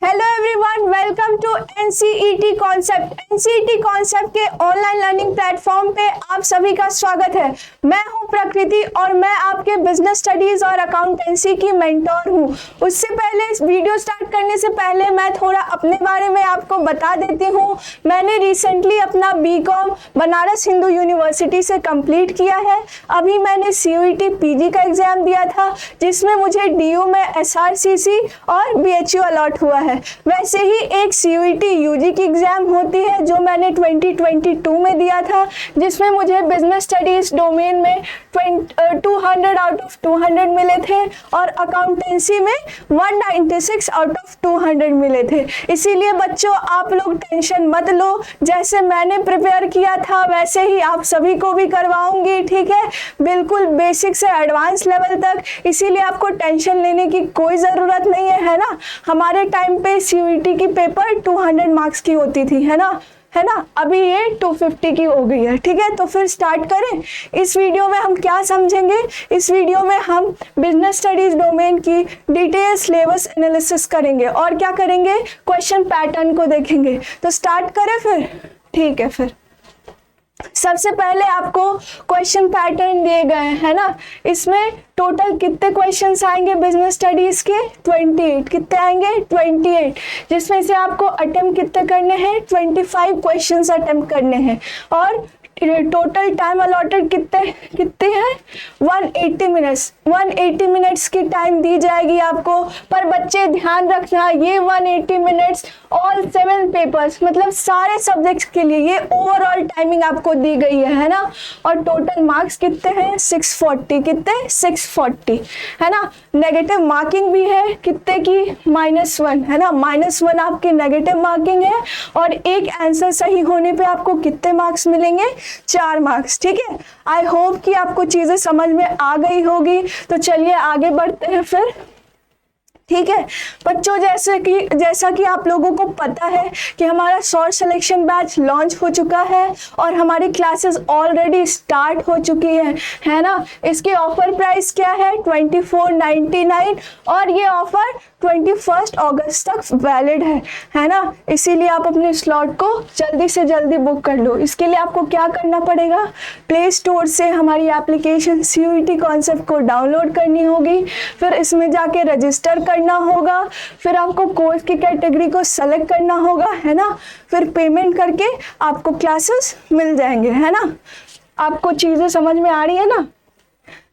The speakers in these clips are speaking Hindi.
Hello everyone, welcome to NCET concept. NCET concept के ऑनलाइन लर्निंग प्लेटफॉर्म पे आप सभी का स्वागत है। मैं हूं प्रकृति और मैं आपके बिजनेस स्टडीज और अकाउंटेंसी की मेंटोर हूं। उससे पहले इस वीडियो स्टार्ट करने से पहले मैं थोड़ा अपने बारे में आपको बता देती हूं। मैंने रिसेंटली अपना बीकॉम बनारस हिंदू यूनिवर्सिटी से कंप्लीट किया है। अभी मैंने सीयूईटी पीजी का एग्जाम दिया था जिसमें मुझे डीयू में एसआरसीसी और बीएचयू अलॉट हुआ है। वैसे ही एक सीयूईटी यूजी की एग्जाम होती है जो मैंने 2022 में दिया था, जिसमें मुझे बिजनेस स्टडीज डोमेन में 200 आउट ऑफ 200 मिले थे और अकाउंटेंसी में 196 आउट ऑफ 200 मिले थे। इसीलिए बच्चों, आप लोग टेंशन मत लो, जैसे मैंने प्रिपेयर किया था वैसे ही आप सभी को भी करवाऊंगी, ठीक है, बिल्कुल बेसिक से एडवांस लेवल तक। इसीलिए आपको टेंशन लेने की कोई ज़रूरत नहीं है ना। हमारे टाइम पे सीयूईटी की पेपर 200 मार्क्स की होती थी, है ना। अभी ये 250 की हो गई है, ठीक है। तो फिर स्टार्ट करें। इस वीडियो में हम क्या समझेंगे? इस वीडियो में हम बिजनेस स्टडीज डोमेन की डिटेल सिलेबस एनालिसिस करेंगे और क्या करेंगे, क्वेश्चन पैटर्न को देखेंगे। तो स्टार्ट करें फिर, ठीक है। फिर सबसे पहले आपको क्वेश्चन पैटर्न दिए गए हैं ना। इसमें टोटल कितने क्वेश्चंस आएंगे बिजनेस स्टडीज के? 28। कितने आएंगे? 28, जिसमें से आपको अटेम्प्ट कितने करने हैं? 25 क्वेश्चंस अटेम्प्ट करने हैं। और टोटल टाइम अलॉटेड कितने हैं? 180 मिनट्स। 180 मिनट्स की टाइम दी जाएगी आपको। पर बच्चे ध्यान रखना, ये 180 मिनट्स ऑल 7 पेपर्स मतलब सारे सब्जेक्ट्स के लिए ये ओवरऑल टाइमिंग आपको दी गई है ना। और टोटल मार्क्स कितने हैं? 640। कितने? 640, है ना। नेगेटिव मार्किंग भी है कितने की? -1, है ना। -1 आपकी नेगेटिव मार्किंग है। और एक आंसर सही होने पे आपको कितने मार्क्स मिलेंगे? 4 मार्क्स, ठीक है। आई होप कि आपको चीजें समझ में आ गई होगी। तो चलिए आगे बढ़ते हैं फिर, ठीक है बच्चों। जैसा कि आप लोगों को पता है कि हमारा शॉर्ट सिलेक्शन बैच लॉन्च हो चुका है और हमारी क्लासेस ऑलरेडी स्टार्ट हो चुकी है ना। इसकी ऑफर प्राइस क्या है? 2499 और ये ऑफर 21 अगस्त तक वैलिड है ना। इसीलिए आप अपने स्लॉट को जल्दी से जल्दी बुक कर लो। इसके लिए आपको क्या करना पड़ेगा? प्ले स्टोर से हमारी एप्लीकेशन सीयूईटी कॉन्सेप्ट को डाउनलोड करनी होगी, फिर इसमें जाके रजिस्टर करना होगा, फिर आपको कोर्स की कैटेगरी को सेलेक्ट करना होगा, है ना। फिर पेमेंट करके आपको क्लासेस मिल जाएंगे, है ना। आपको चीज़ें समझ में आ रही है ना।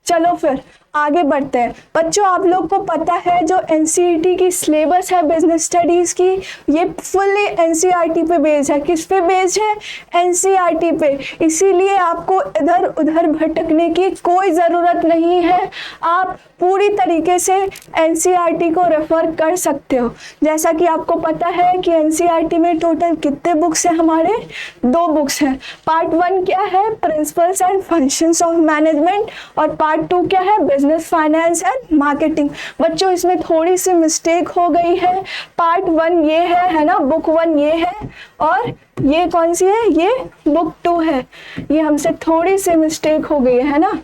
चलो फिर आगे बढ़ते हैं बच्चों। आप लोग को पता है जो एनसीईटी की सिलेबस है बिजनेस स्टडीज की, ये फुल्ली एनसीईआरटी पे बेस्ड है। किस पे बेस्ड है? एनसीईआरटी पे। इसीलिए आपको इधर उधर भटकने की कोई ज़रूरत नहीं है। आप पूरी तरीके से एनसीईआरटी को रेफर कर सकते हो। जैसा कि आपको पता है कि एनसीईआरटी में टोटल कितने बुक्स हैं हमारे? 2 बुक्स हैं। पार्ट 1 क्या है? Principles and functions of management और पार्ट 2 क्या है? Business finance and marketing. बच्चों इसमें थोड़ी सी मिस्टेक हो गई है। पार्ट 1 ये है ना, बुक 1 ये है और ये कौन सी है? ये बुक 2 है। ये हमसे थोड़ी सी मिस्टेक हो गई है ना।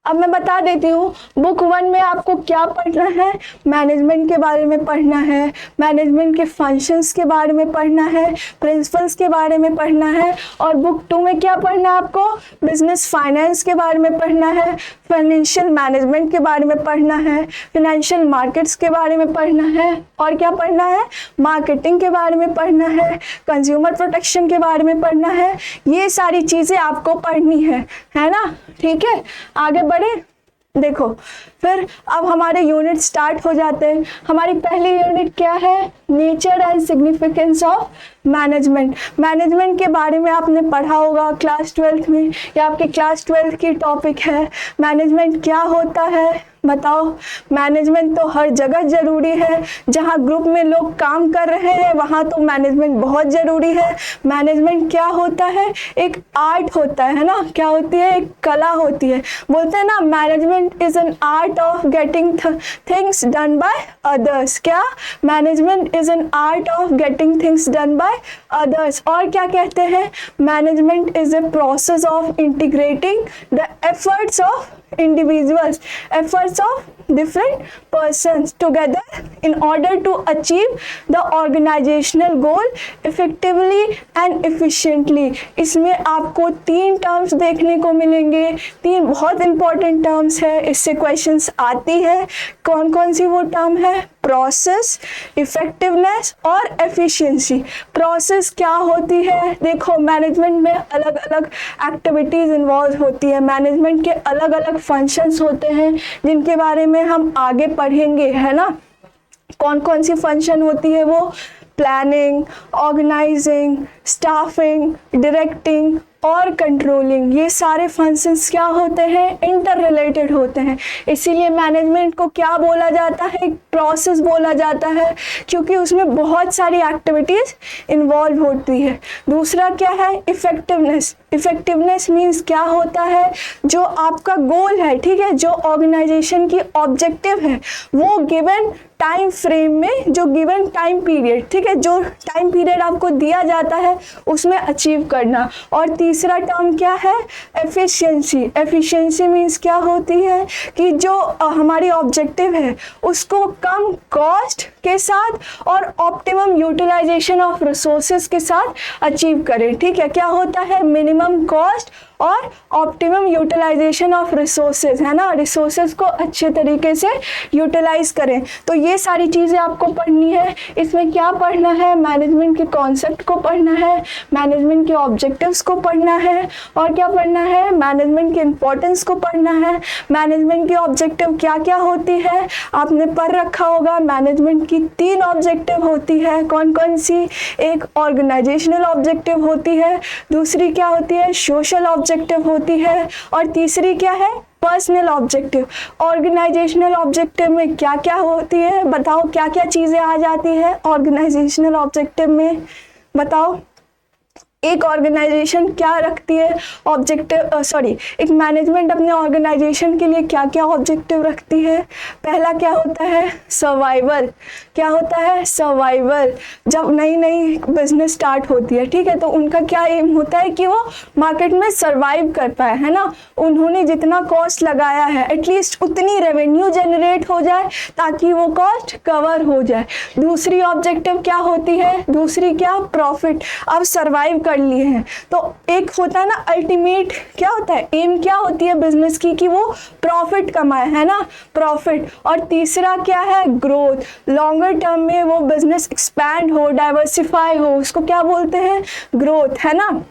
अब मैं बता देती हूँ, बुक 1 में आपको क्या पढ़ना है? मैनेजमेंट के बारे में पढ़ना है, मैनेजमेंट के फंक्शंस के बारे में पढ़ना है, प्रिंसिपल्स के बारे में पढ़ना है। और बुक 2 में क्या पढ़ना है आपको? बिजनेस फाइनेंस के बारे में पढ़ना है, फाइनेंशियल मैनेजमेंट के बारे में पढ़ना है, फाइनेंशियल मार्केट्स के बारे में पढ़ना है और क्या पढ़ना है? मार्केटिंग के बारे में पढ़ना है, कंज्यूमर प्रोटेक्शन के बारे में पढ़ना है। ये सारी चीज़ें आपको पढ़नी है ना, ठीक है। आगे बढ़े। देखो फिर अब हमारे यूनिट स्टार्ट हो जाते हैं। हमारी पहली यूनिट क्या है? Nature and significance of management. Management के बारे में आपने पढ़ा होगा क्लास 12 में, या आपके क्लास 12 की टॉपिक है। मैनेजमेंट क्या होता है बताओ? मैनेजमेंट तो हर जगह ज़रूरी है। जहाँ ग्रुप में लोग काम कर रहे हैं वहाँ तो मैनेजमेंट बहुत ज़रूरी है। मैनेजमेंट क्या होता है? एक आर्ट होता है ना। क्या होती है? एक कला होती है। बोलते हैं ना, management is an art of getting things done by others. क्या? Management is an art of getting things done by others. और क्या कहते हैं? Management is a process of integrating the efforts of individuals, efforts of different persons together in order to achieve the organizational goal effectively and efficiently। इसमें आपको 3 टर्म्स देखने को मिलेंगे, 3 बहुत इंपॉर्टेंट टर्म्स है, इससे क्वेश्चंस आती है। कौन कौन सी वो टर्म है? प्रोसेस, इफेक्टिवनेस और एफिशिएंसी। प्रोसेस क्या होती है? देखो मैनेजमेंट में अलग अलग एक्टिविटीज इन्वॉल्व होती है, मैनेजमेंट के अलग अलग फंक्शंस होते हैं जिनके बारे में हम आगे पढ़ेंगे, है ना। कौन कौन सी फंक्शन होती है वो? प्लानिंग, ऑर्गेनाइजिंग, स्टाफिंग, डायरेक्टिंग और कंट्रोलिंग। ये सारे फंक्शंस क्या होते हैं? इंटर रिलेटेड होते हैं। इसीलिए मैनेजमेंट को क्या बोला जाता है? प्रोसेस बोला जाता है, क्योंकि उसमें बहुत सारी एक्टिविटीज इन्वॉल्व होती है। दूसरा क्या है? इफेक्टिवनेस। इफेक्टिवनेस मीन्स क्या होता है? जो आपका गोल है, ठीक है, जो ऑर्गेनाइजेशन की ऑब्जेक्टिव है, वो गिवन टाइम फ्रेम में, जो गिवन टाइम पीरियड, ठीक है, जो टाइम पीरियड आपको दिया जाता है उसमें अचीव करना। और तीसरा टर्म क्या है? एफिशिएंसी। एफिशिएंसी मीन्स क्या होती है कि जो हमारी ऑब्जेक्टिव है उसको कम कॉस्ट के साथ और ऑप्टिमम यूटिलाइजेशन ऑफ रिसोर्सेज के साथ अचीव करें, ठीक है। क्या होता है? मिनिमम कॉस्ट और ऑप्टिमम यूटिलाइजेशन ऑफ रिसोर्सेज, है ना, रिसोर्सेज को अच्छे तरीके से यूटिलाइज करें। तो ये सारी चीज़ें आपको पढ़नी है। इसमें क्या पढ़ना है? मैनेजमेंट के कॉन्सेप्ट को पढ़ना है, मैनेजमेंट के ऑब्जेक्टिव्स को पढ़ना है, और क्या पढ़ना है? मैनेजमेंट के इम्पोर्टेंस को पढ़ना है। मैनेजमेंट की ऑब्जेक्टिव क्या क्या होती है आपने पढ़ रखा होगा। मैनेजमेंट की 3 ऑब्जेक्टिव होती है। कौन कौन सी? एक ऑर्गेनाइजेशनल ऑब्जेक्टिव होती है, दूसरी क्या होती है? सोशल ऑब्जेक्टिव होती है, और तीसरी क्या है? Personal objective. ऑर्गेनाइजेशनल ऑब्जेक्टिव में क्या क्या होती है? बताओ क्या क्या चीज़ें आ जाती है ऑर्गेनाइजेशनल ऑब्जेक्टिव में? बताओ एक ऑर्गेनाइजेशन क्या रखती है ऑब्जेक्टिव, एक मैनेजमेंट अपने ऑर्गेनाइजेशन के लिए क्या क्या ऑब्जेक्टिव रखती है। पहला क्या होता है? सर्वाइवल। क्या होता है? सर्वाइवल। जब नई नई बिजनेस स्टार्ट होती है, ठीक है, तो उनका क्या एम होता है कि वो मार्केट में सर्वाइव कर पाए, है ना। उन्होंने जितना कॉस्ट लगाया है एटलीस्ट उतनी रेवेन्यू जनरेट हो जाए ताकि वो कॉस्ट कवर हो जाए। दूसरी ऑब्जेक्टिव क्या होती है? दूसरी क्या? प्रॉफिट। अब सर्वाइव कर लिए हैं तो एक होता है ना अल्टीमेट, क्या होता है? एम क्या होती है बिजनेस की? कि वो प्रॉफिट कमाए, है ना, प्रॉफिट। और तीसरा क्या है? ग्रोथ। लॉन्गर टर्म में वो बिजनेस एक्सपैंड हो, डाइवर्सिफाई हो, उसको क्या बोलते हैं? ग्रोथ, है ना।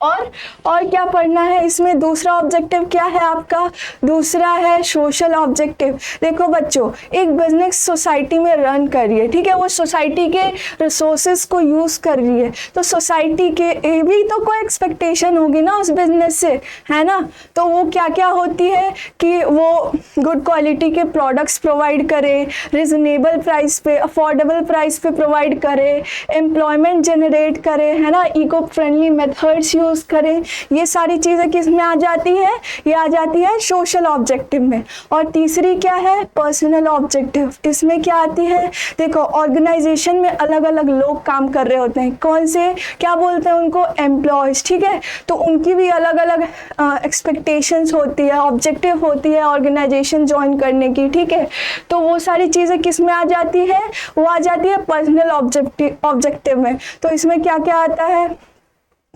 और क्या पढ़ना है इसमें? दूसरा ऑब्जेक्टिव क्या है आपका? दूसरा है सोशल ऑब्जेक्टिव। देखो बच्चों, एक बिजनेस सोसाइटी में रन कर रही है, ठीक है, वो सोसाइटी के रिसोर्सेज को यूज कर रही है, तो सोसाइटी के भी तो कोई एक्सपेक्टेशन होगी ना उस बिजनेस से, है ना। तो वो क्या क्या होती है कि वो गुड क्वालिटी के प्रोडक्ट्स प्रोवाइड करे, रिजनेबल प्राइस पे, अफोर्डेबल प्राइस पे प्रोवाइड करे, एम्प्लॉयमेंट जनरेट करे, है ना, इको फ्रेंडली मेथड्स यूज करें। ये सारी चीजें किस में आ जाती है? ये आ जाती है सोशल ऑब्जेक्टिव में। और तीसरी क्या है? Personal objective. इसमें क्या आती है? देखो ऑर्गेनाइजेशन में अलग अलग लोग काम कर रहे होते हैं, कौन से? क्या बोलते हैं उनको? एम्प्लॉयज, ठीक है। तो उनकी भी अलग अलग एक्सपेक्टेशंस होती है, ऑब्जेक्टिव होती है ऑर्गेनाइजेशन ज्वाइन करने की, ठीक है। तो वो सारी चीजें किस में आ जाती है? वो आ जाती है पर्सनल ऑब्जेक्टिव में। तो इसमें क्या क्या आता है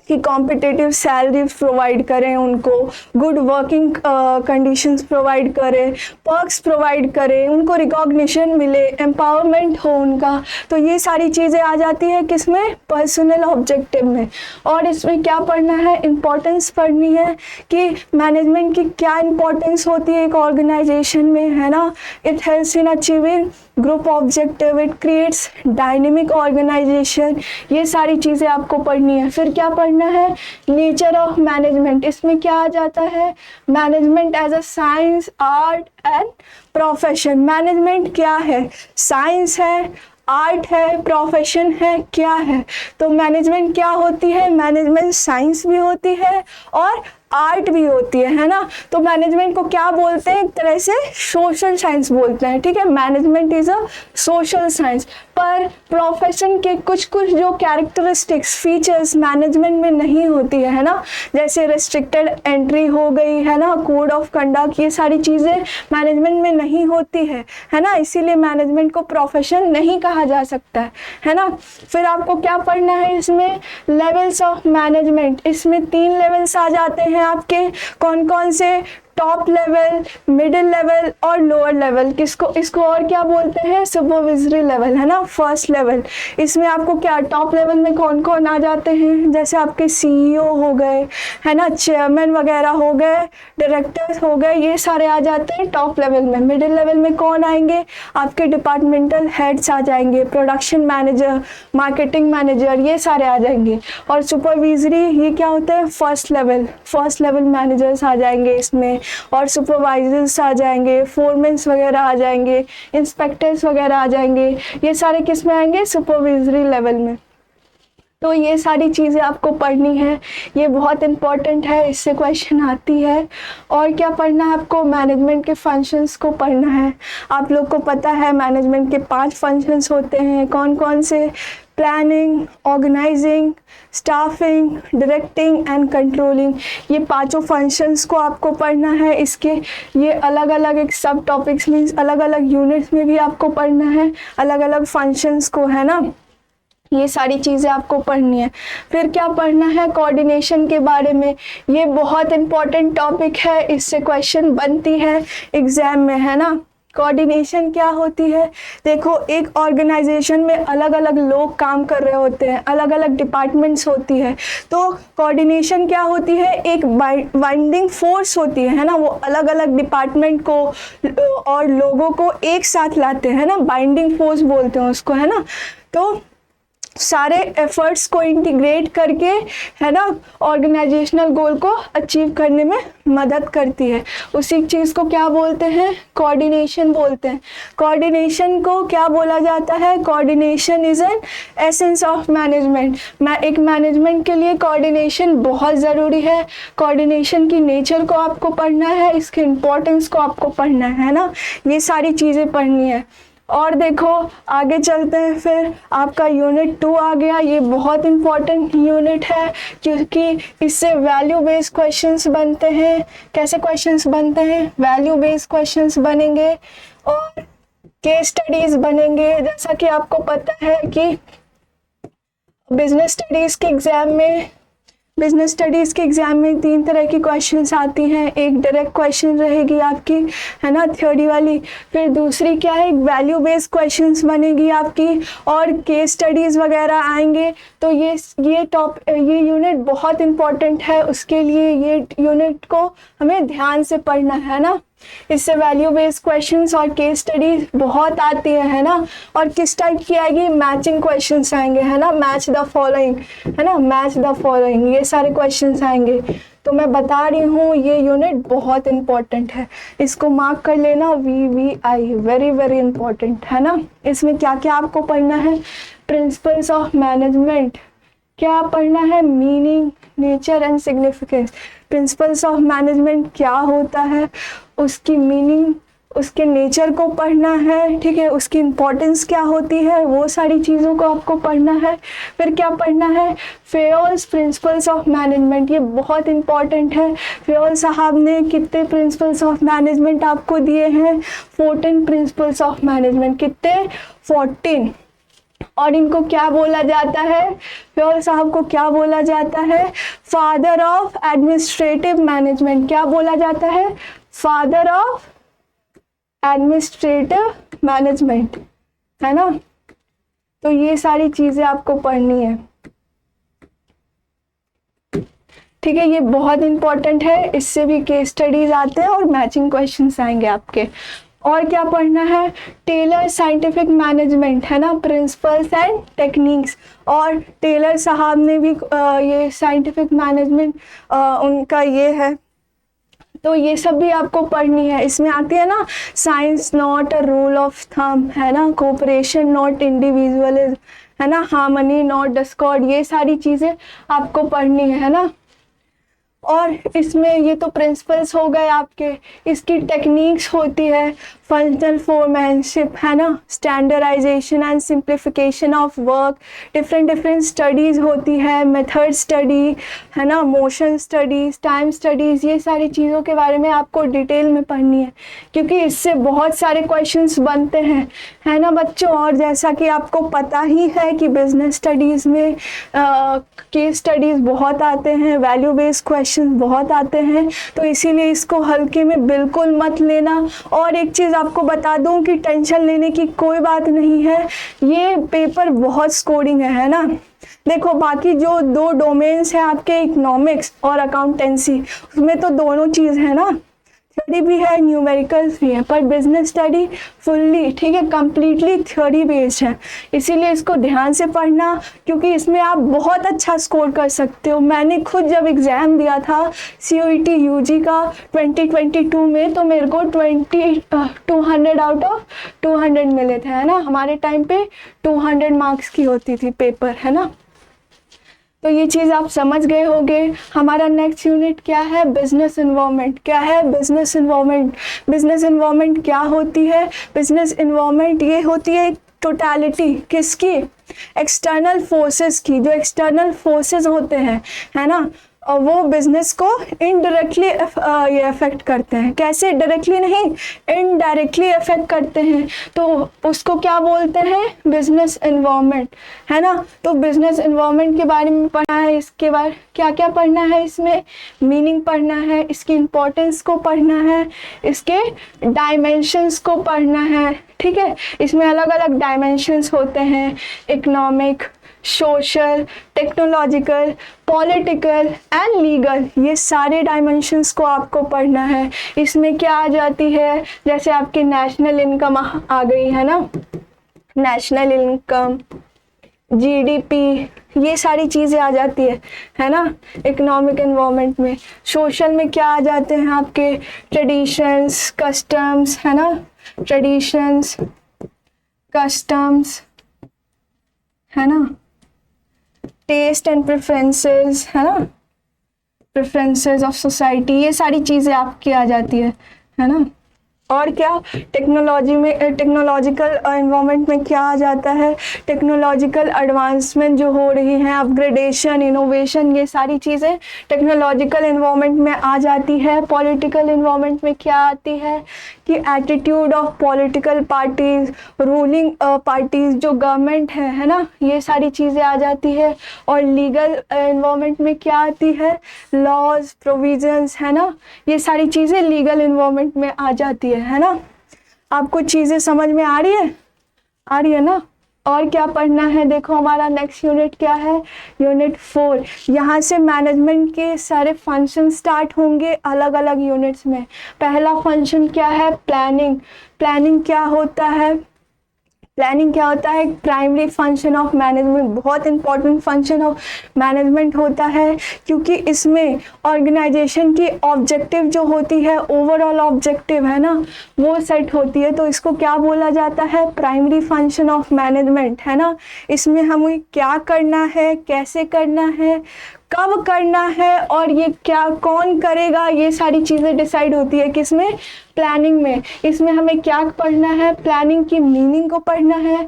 कि कॉम्पिटिटिव सैलरी प्रोवाइड करें उनको, गुड वर्किंग कंडीशंस प्रोवाइड करें, पर्क्स प्रोवाइड करें, उनको रिकॉग्निशन मिले, एम्पावरमेंट हो उनका। तो ये सारी चीज़ें आ जाती है किसमें? पर्सनल ऑब्जेक्टिव में। और इसमें क्या पढ़ना है? इम्पोर्टेंस पढ़नी है कि मैनेजमेंट की क्या इम्पोर्टेंस होती है एक ऑर्गेनाइजेशन में, है ना। It helps in achieving group objective, it creates dynamic organisation. ये सारी चीज़ें आपको पढ़नी है। फिर क्या पढ़ना है? Nature of management. इसमें क्या आ जाता है? Management as a science, art and profession. Management क्या है? साइंस है, आर्ट है, प्रोफेशन है, क्या है? तो मैनेजमेंट क्या होती है? मैनेजमेंट साइंस भी होती है और आर्ट भी होती है ना। तो मैनेजमेंट को क्या बोलते हैं, एक तरह से सोशल साइंस बोलते हैं, ठीक है। Management is a social science. पर प्रोफेशन के कुछ कुछ जो कैरेक्टरिस्टिक्स फीचर्स मैनेजमेंट में नहीं होती है ना, जैसे रिस्ट्रिक्टेड एंट्री हो गई है ना, कोड ऑफ कंडक्ट, ये सारी चीज़ें मैनेजमेंट में नहीं होती है ना। इसीलिए मैनेजमेंट को प्रोफेशन नहीं कहा जा सकता है ना। फिर आपको क्या पढ़ना है इसमें, लेवल्स ऑफ मैनेजमेंट। इसमें 3 लेवल्स आ जाते हैं आपके, कौन कौन से, टॉप लेवल, मिडिल लेवल और लोअर लेवल। इसको और क्या बोलते हैं, सुपरवाइजरी लेवल, है ना, फर्स्ट लेवल। इसमें आपको क्या, टॉप लेवल में कौन कौन आ जाते हैं, जैसे आपके CEO हो गए, है ना, चेयरमैन वगैरह हो गए, डायरेक्टर्स हो गए, ये सारे आ जाते हैं टॉप लेवल में। मिडिल लेवल में कौन आएंगे, आपके डिपार्टमेंटल हेड्स आ जाएंगे, प्रोडक्शन मैनेजर, मार्केटिंग मैनेजर, ये सारे आ जाएंगे। और सुपरवाइजरी ये क्या होता है, फर्स्ट लेवल मैनेजर्स आ जाएंगे इसमें, और सुपरवाइजर्स आ जाएंगे, फोरमैन्स वगैरह आ जाएंगे, इंस्पेक्टर्स वगैरह आ जाएंगे। ये सारे किस में आएंगे, सुपरवाइजरी लेवल में। तो ये सारी चीज़ें आपको पढ़नी है, ये बहुत इंपॉर्टेंट है, इससे क्वेश्चन आती है। और क्या पढ़ना है आपको, मैनेजमेंट के फंक्शंस को पढ़ना है। आप लोग को पता है मैनेजमेंट के 5 फंक्शंस होते हैं, कौन कौन से, planning, organising, staffing, directing and controlling. ये 5 फंक्शंस को आपको पढ़ना है। इसके ये अलग अलग एक सब टॉपिक्स मीन्स अलग अलग यूनिट्स में भी आपको पढ़ना है अलग अलग फंक्शंस को, है ना। ये सारी चीज़ें आपको पढ़नी है। फिर क्या पढ़ना है, कोऑर्डिनेशन के बारे में। ये बहुत इंपॉर्टेंट टॉपिक है, इससे क्वेश्चन बनती है एग्जाम में, है ना। कोऑर्डिनेशन क्या होती है, देखो एक ऑर्गेनाइजेशन में अलग अलग लोग काम कर रहे होते हैं, अलग अलग डिपार्टमेंट्स होती है। तो कोऑर्डिनेशन क्या होती है, एक बाइंडिंग फोर्स होती है ना, वो अलग अलग डिपार्टमेंट को और लोगों को एक साथ लाते हैं ना, बाइंडिंग फोर्स बोलते हैं उसको, है ना। तो सारे एफर्ट्स को इंटीग्रेट करके, है ना, ऑर्गेनाइजेशनल गोल को अचीव करने में मदद करती है। उसी चीज़ को क्या बोलते हैं, कोऑर्डिनेशन बोलते हैं। कोऑर्डिनेशन को क्या बोला जाता है, coordination is an essence of management. एक मैनेजमेंट के लिए कोऑर्डिनेशन बहुत ज़रूरी है। कोऑर्डिनेशन की नेचर को आपको पढ़ना है, इसके इम्पोर्टेंस को आपको पढ़ना है ना, ये सारी चीज़ें पढ़नी है। और देखो आगे चलते हैं, फिर आपका यूनिट 2 आ गया। ये बहुत इम्पॉर्टेंट यूनिट है क्योंकि इससे वैल्यू बेस्ड क्वेश्चंस बनते हैं। कैसे क्वेश्चंस बनते हैं, वैल्यू बेस्ड क्वेश्चंस बनेंगे और केस स्टडीज बनेंगे। जैसा कि आपको पता है कि बिजनेस स्टडीज़ के एग्जाम में 3 तरह की क्वेश्चंस आती हैं। एक डायरेक्ट क्वेश्चन रहेगी आपकी, है ना, थ्योरी वाली। फिर दूसरी क्या है, वैल्यू बेस्ड क्वेश्चंस बनेगी आपकी, और केस स्टडीज़ वगैरह आएंगे। तो ये यूनिट बहुत इम्पॉर्टेंट है, उसके लिए ये यूनिट को हमें ध्यान से पढ़ना है ना। इससे वैल्यू बेस्ड क्वेश्चंस और केस स्टडीज बहुत आती है ना। और किस टाइप की आएगी, मैचिंग क्वेश्चंस आएंगे, है ना, मैच द फॉलोइंग, है ना, मैच द फॉलोइंग, ये सारे क्वेश्चंस आएंगे। तो मैं बता रही हूँ ये यूनिट बहुत इंपॉर्टेंट है, इसको मार्क कर लेना, VVI, वेरी वेरी इंपॉर्टेंट, है ना। इसमें क्या क्या आपको पढ़ना है, प्रिंसिपल्स ऑफ मैनेजमेंट, क्या पढ़ना है, meaning, nature and significance. Principles of management क्या होता है, उसकी मीनिंग, उसके नेचर को पढ़ना है, ठीक है, उसकी इम्पोर्टेंस क्या होती है, वो सारी चीज़ों को आपको पढ़ना है। फिर क्या पढ़ना है, फेयोल्स प्रिंसिपल्स ऑफ मैनेजमेंट, ये बहुत इंपॉर्टेंट है। फेयोल साहब ने कितने प्रिंसिपल्स ऑफ मैनेजमेंट आपको दिए हैं, 14 प्रिंसिपल्स ऑफ मैनेजमेंट, कितने, 14। और इनको क्या बोला जाता है, फेयोल साहब को क्या बोला जाता है, फादर ऑफ एडमिनिस्ट्रेटिव मैनेजमेंट। क्या बोला जाता है, फादर ऑफ एडमिनिस्ट्रेटिव मैनेजमेंट, है ना। तो ये सारी चीजें आपको पढ़नी है, ठीक है, ये बहुत इंपॉर्टेंट है। इससे भी केस स्टडीज आते हैं और मैचिंग क्वेश्चंस आएंगे आपके। और क्या पढ़ना है, टेलर साइंटिफिक मैनेजमेंट, है ना, प्रिंसिपल्स एंड टेक्निक्स। और टेलर साहब ने भी ये साइंटिफिक मैनेजमेंट उनका ये है, तो ये सब भी आपको पढ़नी है। इसमें आती है ना, science not a rule of thumb, है ना, कोऑपरेशन नॉट इंडिविजुअलिज्म, है ना, हार्मनी नॉट डिस्कॉर्ड, ये सारी चीज़ें आपको पढ़नी है ना। और इसमें ये तो प्रिंसिपल्स हो गए आपके, इसकी टेक्निक्स होती है, फंक्शनल फोरमैनशिप है ना, standardisation and simplification of work, different studies होती है, मेथड स्टडी है ना, मोशन स्टडीज़, टाइम स्टडीज़, ये सारी चीज़ों के बारे में आपको डिटेल में पढ़नी है, क्योंकि इससे बहुत सारे क्वेश्चंस बनते हैं, है ना बच्चों। और जैसा कि आपको पता ही है कि बिजनेस स्टडीज़ में केस स्टडीज़ बहुत आते हैं, वैल्यू बेस्ड क्वेश्चन बहुत आते हैं, तो इसीलिए इसको हल्के में बिल्कुल मत लेना। और एक चीज़ आपको बता दूं कि टेंशन लेने की कोई बात नहीं है, ये पेपर बहुत स्कोरिंग है ना। देखो बाकी जो 2 डोमेन्स हैं आपके, इकोनॉमिक्स और अकाउंटेंसी, उसमें तो दोनों चीज़ है ना, थ्योरी भी है, न्यूमेरिकल्स भी है, पर बिजनेस स्टडी फुल्ली ठीक है, कंप्लीटली थ्योरी बेस्ड है, इसीलिए इसको ध्यान से पढ़ना, क्योंकि इसमें आप बहुत अच्छा स्कोर कर सकते हो। मैंने खुद जब एग्ज़ाम दिया था CUET UG का 2022 में, तो मेरे को 200 आउट ऑफ 200 मिले थे, है ना। हमारे टाइम पे 200 मार्क्स की होती थी पेपर, है ना। तो ये चीज़ आप समझ गए होंगे। हमारा नेक्स्ट यूनिट क्या है, बिजनेस इन्वायरमेंट। क्या है बिजनेस इन्वायरमेंट? बिजनेस इन्वायरमेंट क्या होती है? बिजनेस इन्वायरमेंट ये होती है टोटलिटी किसकी, एक्सटर्नल फोर्सेस की। जो एक्सटर्नल फोर्सेस होते हैं, है ना, और वो बिजनेस को इनडायरेक्टली ये अफेक्ट करते हैं। कैसे? डायरेक्टली नहीं, इनडायरेक्टली अफेक्ट करते हैं, तो उसको क्या बोलते हैं, बिजनेस इन्वायरमेंट, है ना। तो बिजनेस इन्वायरमेंट के बारे में पढ़ना है, इसके बारे क्या क्या पढ़ना है, इसमें मीनिंग पढ़ना है, इसकी इम्पोर्टेंस को पढ़ना है, इसके डायमेंशंस को पढ़ना है, ठीक है। इसमें अलग अलग डायमेंशंस होते हैं, economic, social, technological, political and legal, ये सारे डायमेंशंस को आपको पढ़ना है। इसमें क्या आ जाती है, जैसे आपकी नेशनल इनकम आ गई, है ना, नेशनल इनकम, GDP, ये सारी चीज़ें आ जाती है ना, इकोनॉमिक एनवायरनमेंट में। सोशल में क्या आ जाते हैं आपके, ट्रेडिशंस, कस्टम्स, है ना, ट्रेडिशंस, कस्टम्स, है ना, टेस्ट एंड प्रेफरेंसेस, है ना, प्रेफरेंसेस ऑफ सोसाइटी, ये सारी चीज़ें आपकी आ जाती है ना। और क्या, टेक्नोलॉजी में, टेक्नोलॉजिकल एनवायरनमेंट में क्या आ जाता है, टेक्नोलॉजिकल एडवांसमेंट जो हो रही हैं, अपग्रेडेशन, इनोवेशन, ये सारी चीज़ें टेक्नोलॉजिकल एनवायरनमेंट में आ जाती है। पॉलिटिकल एनवायरनमेंट में क्या आती है कि attitude of political parties, ruling parties जो गवर्नमेंट है ना, ये सारी चीज़ें आ जाती है। और लीगल एनवायरनमेंट में क्या आती है, लॉज, प्रोविजंस, है ना, ये सारी चीज़ें लीगल एनवायरनमेंट में आ जाती है ना। आपको चीज़ें समझ में आ रही है ना। और क्या पढ़ना है, देखो हमारा नेक्स्ट यूनिट क्या है, यूनिट 4। यहाँ से मैनेजमेंट के सारे फंक्शन स्टार्ट होंगे अलग अलग यूनिट्स में। पहला फंक्शन क्या है, प्लानिंग। प्लानिंग क्या होता है, प्लानिंग क्या होता है, प्राइमरी फंक्शन ऑफ मैनेजमेंट, बहुत इंपॉर्टेंट फंक्शन ऑफ मैनेजमेंट होता है, क्योंकि इसमें ऑर्गेनाइजेशन की ऑब्जेक्टिव जो होती है, ओवरऑल ऑब्जेक्टिव, है ना, वो सेट होती है। तो इसको क्या बोला जाता है, प्राइमरी फंक्शन ऑफ मैनेजमेंट, है ना। इसमें हमें क्या करना है, कैसे करना है, कब करना है, और ये क्या कौन करेगा, ये सारी चीज़ें डिसाइड होती है किसमें, प्लानिंग में। इसमें हमें क्या पढ़ना है, प्लानिंग की मीनिंग को पढ़ना है,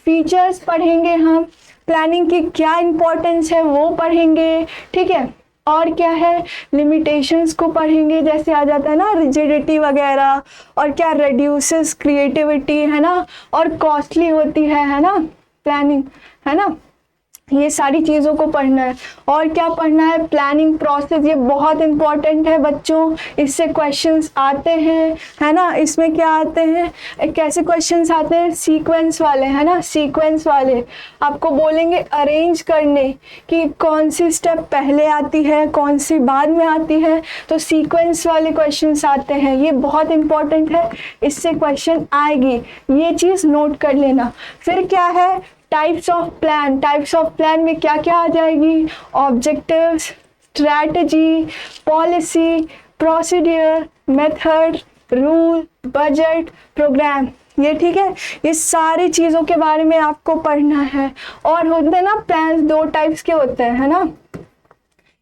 फीचर्स पढ़ेंगे हम, प्लानिंग की क्या इंपॉर्टेंस है वो पढ़ेंगे, ठीक है। और क्या है, लिमिटेशंस को पढ़ेंगे, जैसे आ जाता है ना रिजिडिटी वगैरह, और क्या रिड्यूसेस क्रिएटिविटी, है ना, और कॉस्टली होती है ना प्लानिंग, है ना। ये सारी चीज़ों को पढ़ना है। और क्या पढ़ना है, प्लानिंग प्रोसेस, ये बहुत इंपॉर्टेंट है बच्चों, इससे क्वेश्चंस आते हैं, है ना। इसमें क्या आते हैं, कैसे क्वेश्चंस आते हैं, सीक्वेंस वाले, है ना, सीक्वेंस वाले आपको बोलेंगे अरेंज करने कि कौन सी स्टेप पहले आती है, कौन सी बाद में आती है, तो सीक्वेंस वाले क्वेश्चंस आते हैं, ये बहुत इंपॉर्टेंट है, इससे क्वेश्चन आएगी, ये चीज़ नोट कर लेना। फिर क्या है, types of plan. Types of plan में क्या क्या आ जाएगी, objectives, strategy, policy, procedure, method, rule, budget, programme, ये ठीक है। ये सारी चीज़ों के बारे में आपको पढ़ना है। और होते हैं ना प्लान्स, 2 टाइप्स के होते हैं, है ना,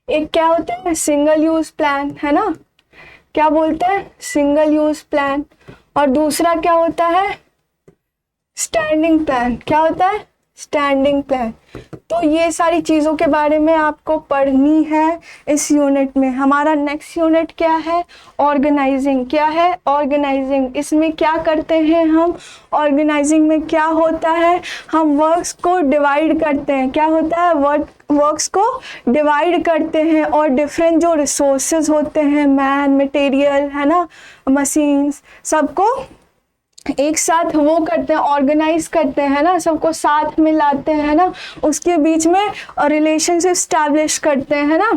एक क्या होता है सिंगल यूज प्लान, है ना, क्या बोलते हैं सिंगल यूज प्लान, और दूसरा क्या होता है स्टैंडिंग प्लान। क्या होता है स्टैंडिंग प्लान। तो ये सारी चीज़ों के बारे में आपको पढ़नी है इस यूनिट में। हमारा नेक्स्ट यूनिट क्या है ऑर्गेनाइजिंग। क्या है ऑर्गेनाइजिंग। इसमें क्या करते हैं हम, ऑर्गेनाइजिंग में क्या होता है हम वर्क्स को डिवाइड करते हैं। क्या होता है वर्क्स को डिवाइड करते हैं और डिफरेंट जो रिसोर्सेज होते हैं मैन मटेरियल है ना मशीन्स सबको एक साथ वो करते हैं ऑर्गेनाइज करते हैं ना, सबको साथ में लाते हैं ना, उसके बीच में रिलेशनशिप स्टैब्लिश करते हैं ना।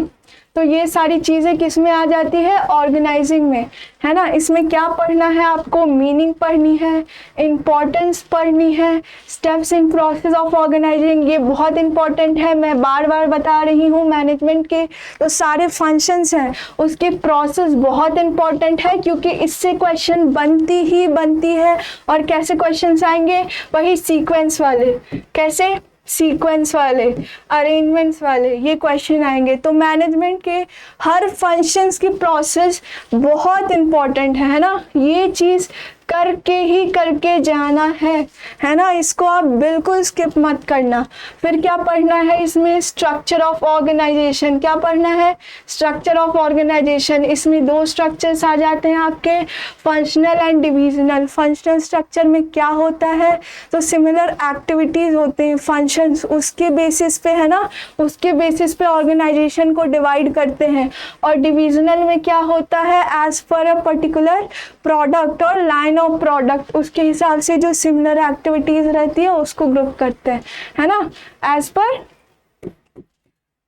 तो ये सारी चीज़ें किस में आ जाती है ऑर्गेनाइजिंग में, है ना। इसमें क्या पढ़ना है आपको मीनिंग पढ़नी है, इम्पोर्टेंस पढ़नी है, steps in process of organising ये बहुत इंपॉर्टेंट है। मैं बार बार बता रही हूँ मैनेजमेंट के तो सारे फंक्शंस हैं उसके प्रोसेस बहुत इंपॉर्टेंट है क्योंकि इससे क्वेश्चन बनती है। और कैसे क्वेश्चंस आएंगे वही सीक्वेंस वाले, कैसे सीक्वेंस वाले अरेंजमेंट्स वाले ये क्वेश्चन आएंगे। तो मैनेजमेंट के हर फंक्शंस की प्रोसेस बहुत इंपॉर्टेंट है ना, ये चीज़ करके जाना है ना, इसको आप बिल्कुल स्किप मत करना। फिर क्या पढ़ना है इसमें स्ट्रक्चर ऑफ ऑर्गेनाइजेशन। क्या पढ़ना है स्ट्रक्चर ऑफ ऑर्गेनाइजेशन। इसमें दो स्ट्रक्चर्स आ जाते हैं आपके functional and divisional. Functional structure में क्या होता है तो सिमिलर एक्टिविटीज़ होते हैं फंक्शंस उसके बेसिस पे, है ना, उसके बेसिस पे ऑर्गेनाइजेशन को डिवाइड करते हैं। और डिविजनल में क्या होता है as per a particular product और लाइन ऑफ प्रोडक्ट उसके हिसाब से जो सिमिलर एक्टिविटीज रहती है उसको ग्रुप करते हैं, है ना, एज पर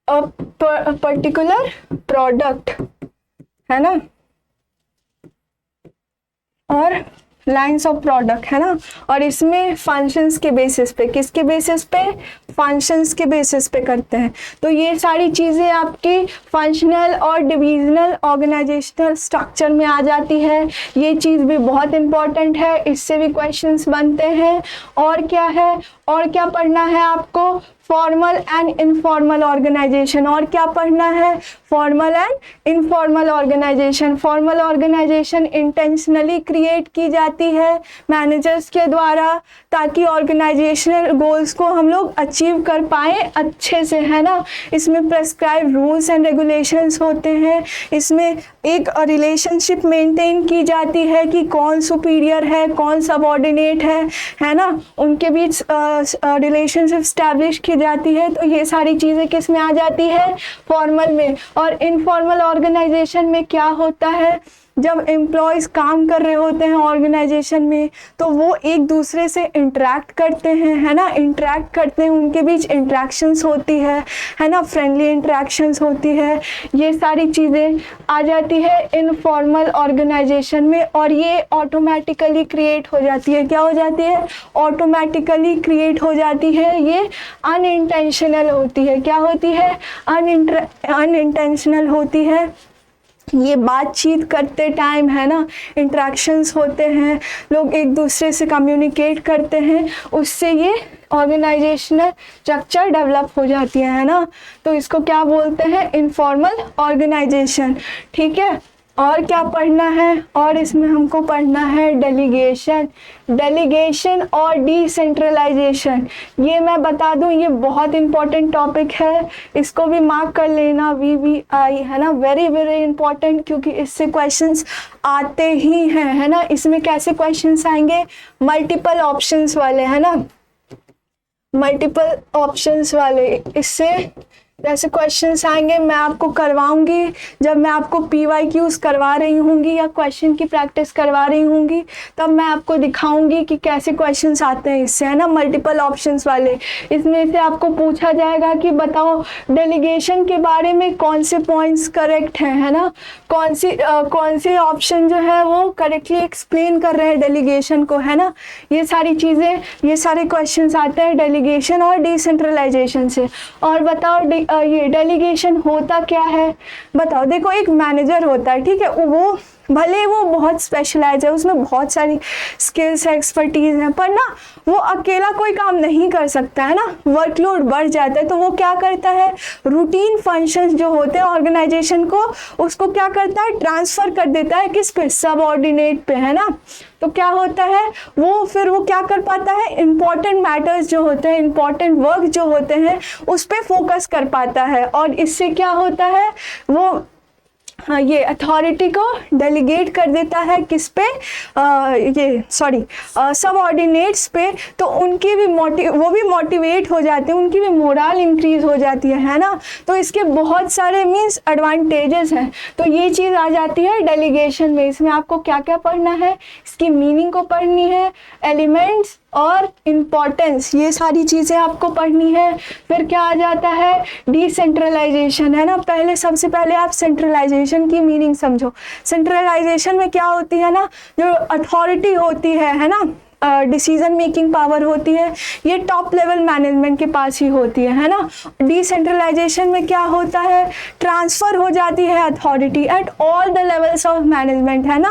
पर्टिकुलर प्रोडक्ट, है ना, और लाइन्स ऑफ प्रोडक्ट, है ना। और इसमें फंक्शंस के बेसिस पे, किसके बेसिस पे फंक्शंस के बेसिस पे करते हैं। तो ये सारी चीज़ें आपकी फंक्शनल और डिविजनल ऑर्गेनाइजेशनल स्ट्रक्चर में आ जाती है। ये चीज़ भी बहुत इंपॉर्टेंट है, इससे भी क्वेश्चंस बनते हैं। और क्या है और क्या पढ़ना है आपको फॉर्मल एंड इनफॉर्मल ऑर्गेनाइजेशन। और क्या पढ़ना है formal and informal organisation. Formal organisation intentionally create की जाती है मैनेजर्स के द्वारा ताकि ऑर्गेनाइजेशनल गोल्स को हम लोग अचीव कर पाएँ अच्छे से, है ना। इसमें प्रेस्क्राइब रूल्स एंड रेगुलेशंस होते हैं। इसमें एक रिलेशनशिप मेंटेन की जाती है कि कौन सुपीरियर है कौन सबऑर्डिनेट है ना, उनके बीच रिलेशनशिप स्टैब्लिश की जाती है। तो ये सारी चीज़ें किस में आ जाती है फॉर्मल में। और इनफॉर्मल ऑर्गेनाइजेशन में क्या होता है जब एम्प्लॉयज़ काम कर रहे होते हैं ऑर्गेनाइजेशन में तो वो एक दूसरे से इंटरेक्ट करते हैं, है ना, इंटरेक्ट करते हैं, उनके बीच इंटरेक्शंस होती है ना, फ्रेंडली इंटरेक्शंस होती है। ये सारी चीज़ें आ जाती है इनफॉर्मल ऑर्गेनाइजेशन में और ये ऑटोमेटिकली क्रिएट हो जाती है। क्या हो जाती है ऑटोमेटिकली क्रिएट हो जाती है, ये अनइंटेंशनल होती है। क्या होती है अनइंटेंशनल होती है। ये बातचीत करते टाइम, है ना, इंटरेक्शंस होते हैं, लोग एक दूसरे से कम्युनिकेट करते हैं, उससे ये ऑर्गेनाइजेशनल स्ट्रक्चर डेवलप हो जाती है ना। तो इसको क्या बोलते हैं इनफॉर्मल ऑर्गेनाइजेशन, ठीक है। और क्या पढ़ना है और इसमें हमको पढ़ना है डेलीगेशन और डिसेंट्रलाइजेशन। ये मैं बता दूं ये बहुत इंपॉर्टेंट टॉपिक है, इसको भी मार्क कर लेना VVI, है ना, वेरी वेरी इंपॉर्टेंट क्योंकि इससे क्वेश्चंस आते ही हैं, है ना। इसमें कैसे क्वेश्चंस आएंगे मल्टीपल ऑप्शंस वाले, है ना, मल्टीपल ऑप्शंस वाले। इससे जैसे क्वेश्चंस आएंगे मैं आपको करवाऊंगी जब मैं आपको PYQs करवा रही होंगी या क्वेश्चन की प्रैक्टिस करवा रही होंगी तब मैं आपको दिखाऊंगी कि कैसे क्वेश्चंस आते हैं इससे, है ना, मल्टीपल ऑप्शंस वाले। इसमें से आपको पूछा जाएगा कि बताओ डेलीगेशन के बारे में कौन से पॉइंट्स करेक्ट हैं, है ना, कौन से ऑप्शन जो है वो करेक्टली एक्सप्लेन कर रहे हैं डेलीगेशन को, है ना। ये सारी चीज़ें ये सारे क्वेश्चंस आते हैं डेलीगेशन और डिसेंट्रलाइजेशन से। और बताओ ये डेलीगेशन होता क्या है, बताओ। देखो एक मैनेजर होता है, ठीक है, वो भले वो बहुत स्पेशलाइज है, उसमें बहुत सारी स्किल्स है, एक्सपर्टीज है, पर ना वो अकेला कोई काम नहीं कर सकता है ना, वर्कलोड बढ़ जाता है। तो वो क्या करता है, रूटीन फंक्शंस जो होते हैं ऑर्गेनाइजेशन को, उसको क्या करता है, ट्रांसफर कर देता है किस पे, सबऑर्डिनेट पे, है ना। तो क्या होता है, वो फिर वो क्या कर पाता है, इंपॉर्टेंट मैटर्स जो होते हैं, इंपॉर्टेंट वर्क जो होते हैं, उस पर फोकस कर पाता है। और इससे क्या होता है, वो हाँ ये अथॉरिटी को डेलीगेट कर देता है किस पे, सबऑर्डिनेट्स पे। तो उनकी भी वो भी मोटिवेट हो जाते हैं, उनकी भी मोरल इंक्रीज हो जाती है ना। तो इसके बहुत सारे मीन्स एडवांटेजेस हैं। तो ये चीज़ आ जाती है डेलीगेशन में। इसमें आपको क्या क्या पढ़ना है, इसकी मीनिंग को पढ़नी है, एलिमेंट्स और इम्पॉर्टेंस, ये सारी चीज़ें आपको पढ़नी है। फिर क्या आ जाता है, डिसेंट्रलाइजेशन, है ना। पहले सबसे पहले आप सेंट्रलाइजेशन की मीनिंग समझो। सेंट्रलाइजेशन में क्या होती है ना, जो अथॉरिटी होती है ना, डिसीजन मेकिंग पावर होती है, ये टॉप लेवल मैनेजमेंट के पास ही होती है ना। डिसेंट्रलाइजेशन में क्या होता है, ट्रांसफर हो जाती है authority at all the levels of management, है ना,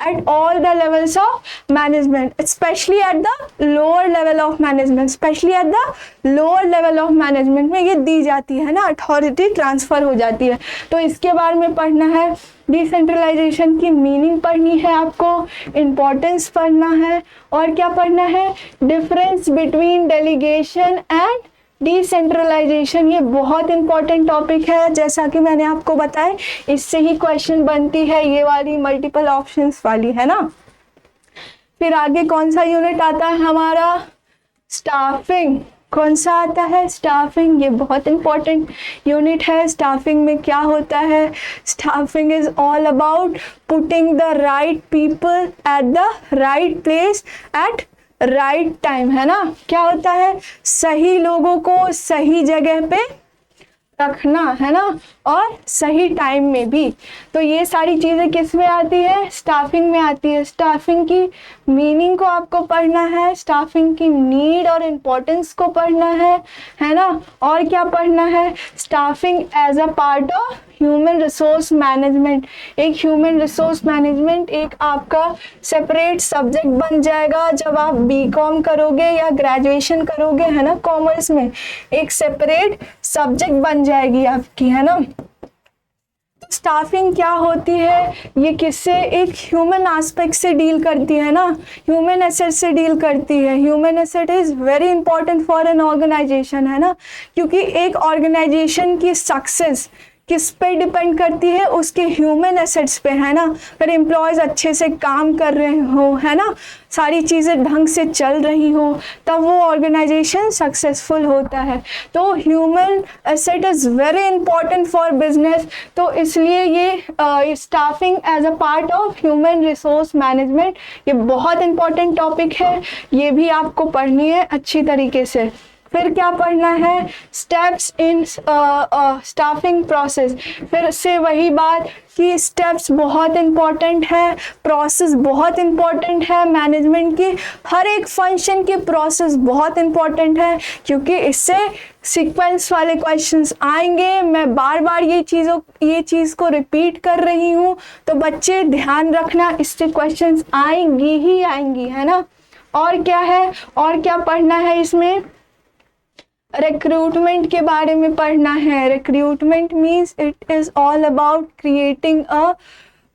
at all the levels of management, specially at the lower level of management, specially at the lower level of management में ये दी जाती है ना, अथॉरिटी ट्रांसफर हो जाती है। तो इसके बारे में पढ़ना है, डिसेंट्रलाइजेशन की मीनिंग पढ़नी है आपको, इम्पोर्टेंस पढ़ना है, और क्या पढ़ना है, difference between delegation and decentralisation. ये बहुत इंपॉर्टेंट टॉपिक है, जैसा कि मैंने आपको बताया, इससे ही क्वेश्चन बनती है ये वाली मल्टीपल ऑप्शंस वाली, है ना। फिर आगे कौन सा यूनिट आता है हमारा, स्टाफिंग। कौन सा आता है, स्टाफिंग। ये बहुत इंपॉर्टेंट यूनिट है। स्टाफिंग में क्या होता है, staffing is all about putting the right people at the right place at right time, है ना। क्या होता है, सही लोगों को सही जगह पे रखना, है ना, और सही टाइम में भी। तो ये सारी चीज़ें किस में आती है, स्टाफिंग में आती है। स्टाफिंग की मीनिंग को आपको पढ़ना है, स्टाफिंग की नीड और इम्पोर्टेंस को पढ़ना है ना। और क्या पढ़ना है, staffing as a part of human resource management. एक ह्यूमन रिसोर्स मैनेजमेंट एक आपका सेपरेट सब्जेक्ट बन जाएगा जब आप बीकॉम करोगे या ग्रेजुएशन करोगे, है ना, कॉमर्स में एक सेपरेट सब्जेक्ट बन जाएगी आपकी, है ना। स्टाफिंग क्या होती है, ये किससे, एक ह्यूमन एस्पेक्ट से डील करती है ना, ह्यूमन एसेट से डील करती है। Human asset is very important for an organisation, है ना, क्योंकि एक ऑर्गेनाइजेशन की सक्सेस किस पे डिपेंड करती है, उसके ह्यूमन एसेट्स पे, है ना। अगर एम्प्लॉयज़ अच्छे से काम कर रहे हो, है ना, सारी चीज़ें ढंग से चल रही हो, तब वो ऑर्गेनाइजेशन सक्सेसफुल होता है। तो human asset is very important for business. तो इसलिए ये staffing as a part of human resource management, ये बहुत इंपॉर्टेंट टॉपिक है, ये भी आपको पढ़नी है अच्छी तरीके से। फिर क्या पढ़ना है, स्टेप्स इन स्टाफिंग प्रोसेस। फिर से वही बात कि स्टेप्स बहुत इंपॉर्टेंट है, प्रोसेस बहुत इंपॉर्टेंट है, मैनेजमेंट की हर एक फंक्शन की प्रोसेस बहुत इंपॉर्टेंट है, क्योंकि इससे सीक्वेंस वाले क्वेश्चंस आएंगे। मैं बार बार ये चीज़ को रिपीट कर रही हूँ, तो बच्चे ध्यान रखना, इससे क्वेश्चंस आएंगी ही आएंगी, है ना। और क्या है, और क्या पढ़ना है इसमें, रिक्रूटमेंट के बारे में पढ़ना है। Recruitment means it is all about creating a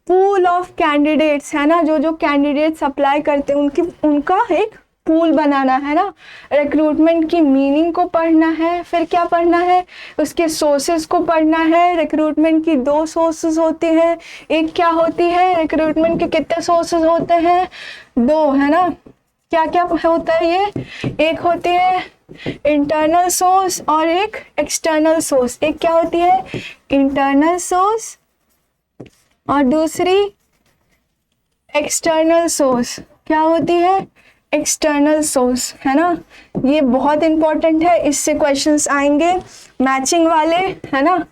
pool of candidates, है ना। जो कैंडिडेट्स अप्लाई करते हैं उनका एक पूल बनाना, है ना। रिक्रूटमेंट की मीनिंग को पढ़ना है। फिर क्या पढ़ना है, उसके सोर्सेज को पढ़ना है। रिक्रूटमेंट की 2 सोर्सेज होती हैं। एक क्या होती है, रिक्रूटमेंट के कितने सोर्सेज होते हैं, 2, है ना। क्या क्या होता है ये, एक होती है इंटरनल सोर्स और एक एक्सटर्नल सोर्स। एक क्या होती है, इंटरनल सोर्स, और दूसरी एक्सटर्नल सोर्स। क्या होती है, एक्सटर्नल सोर्स, है ना। ये बहुत इंपॉर्टेंट है, इससे क्वेश्चंस आएंगे मैचिंग वाले, है ना,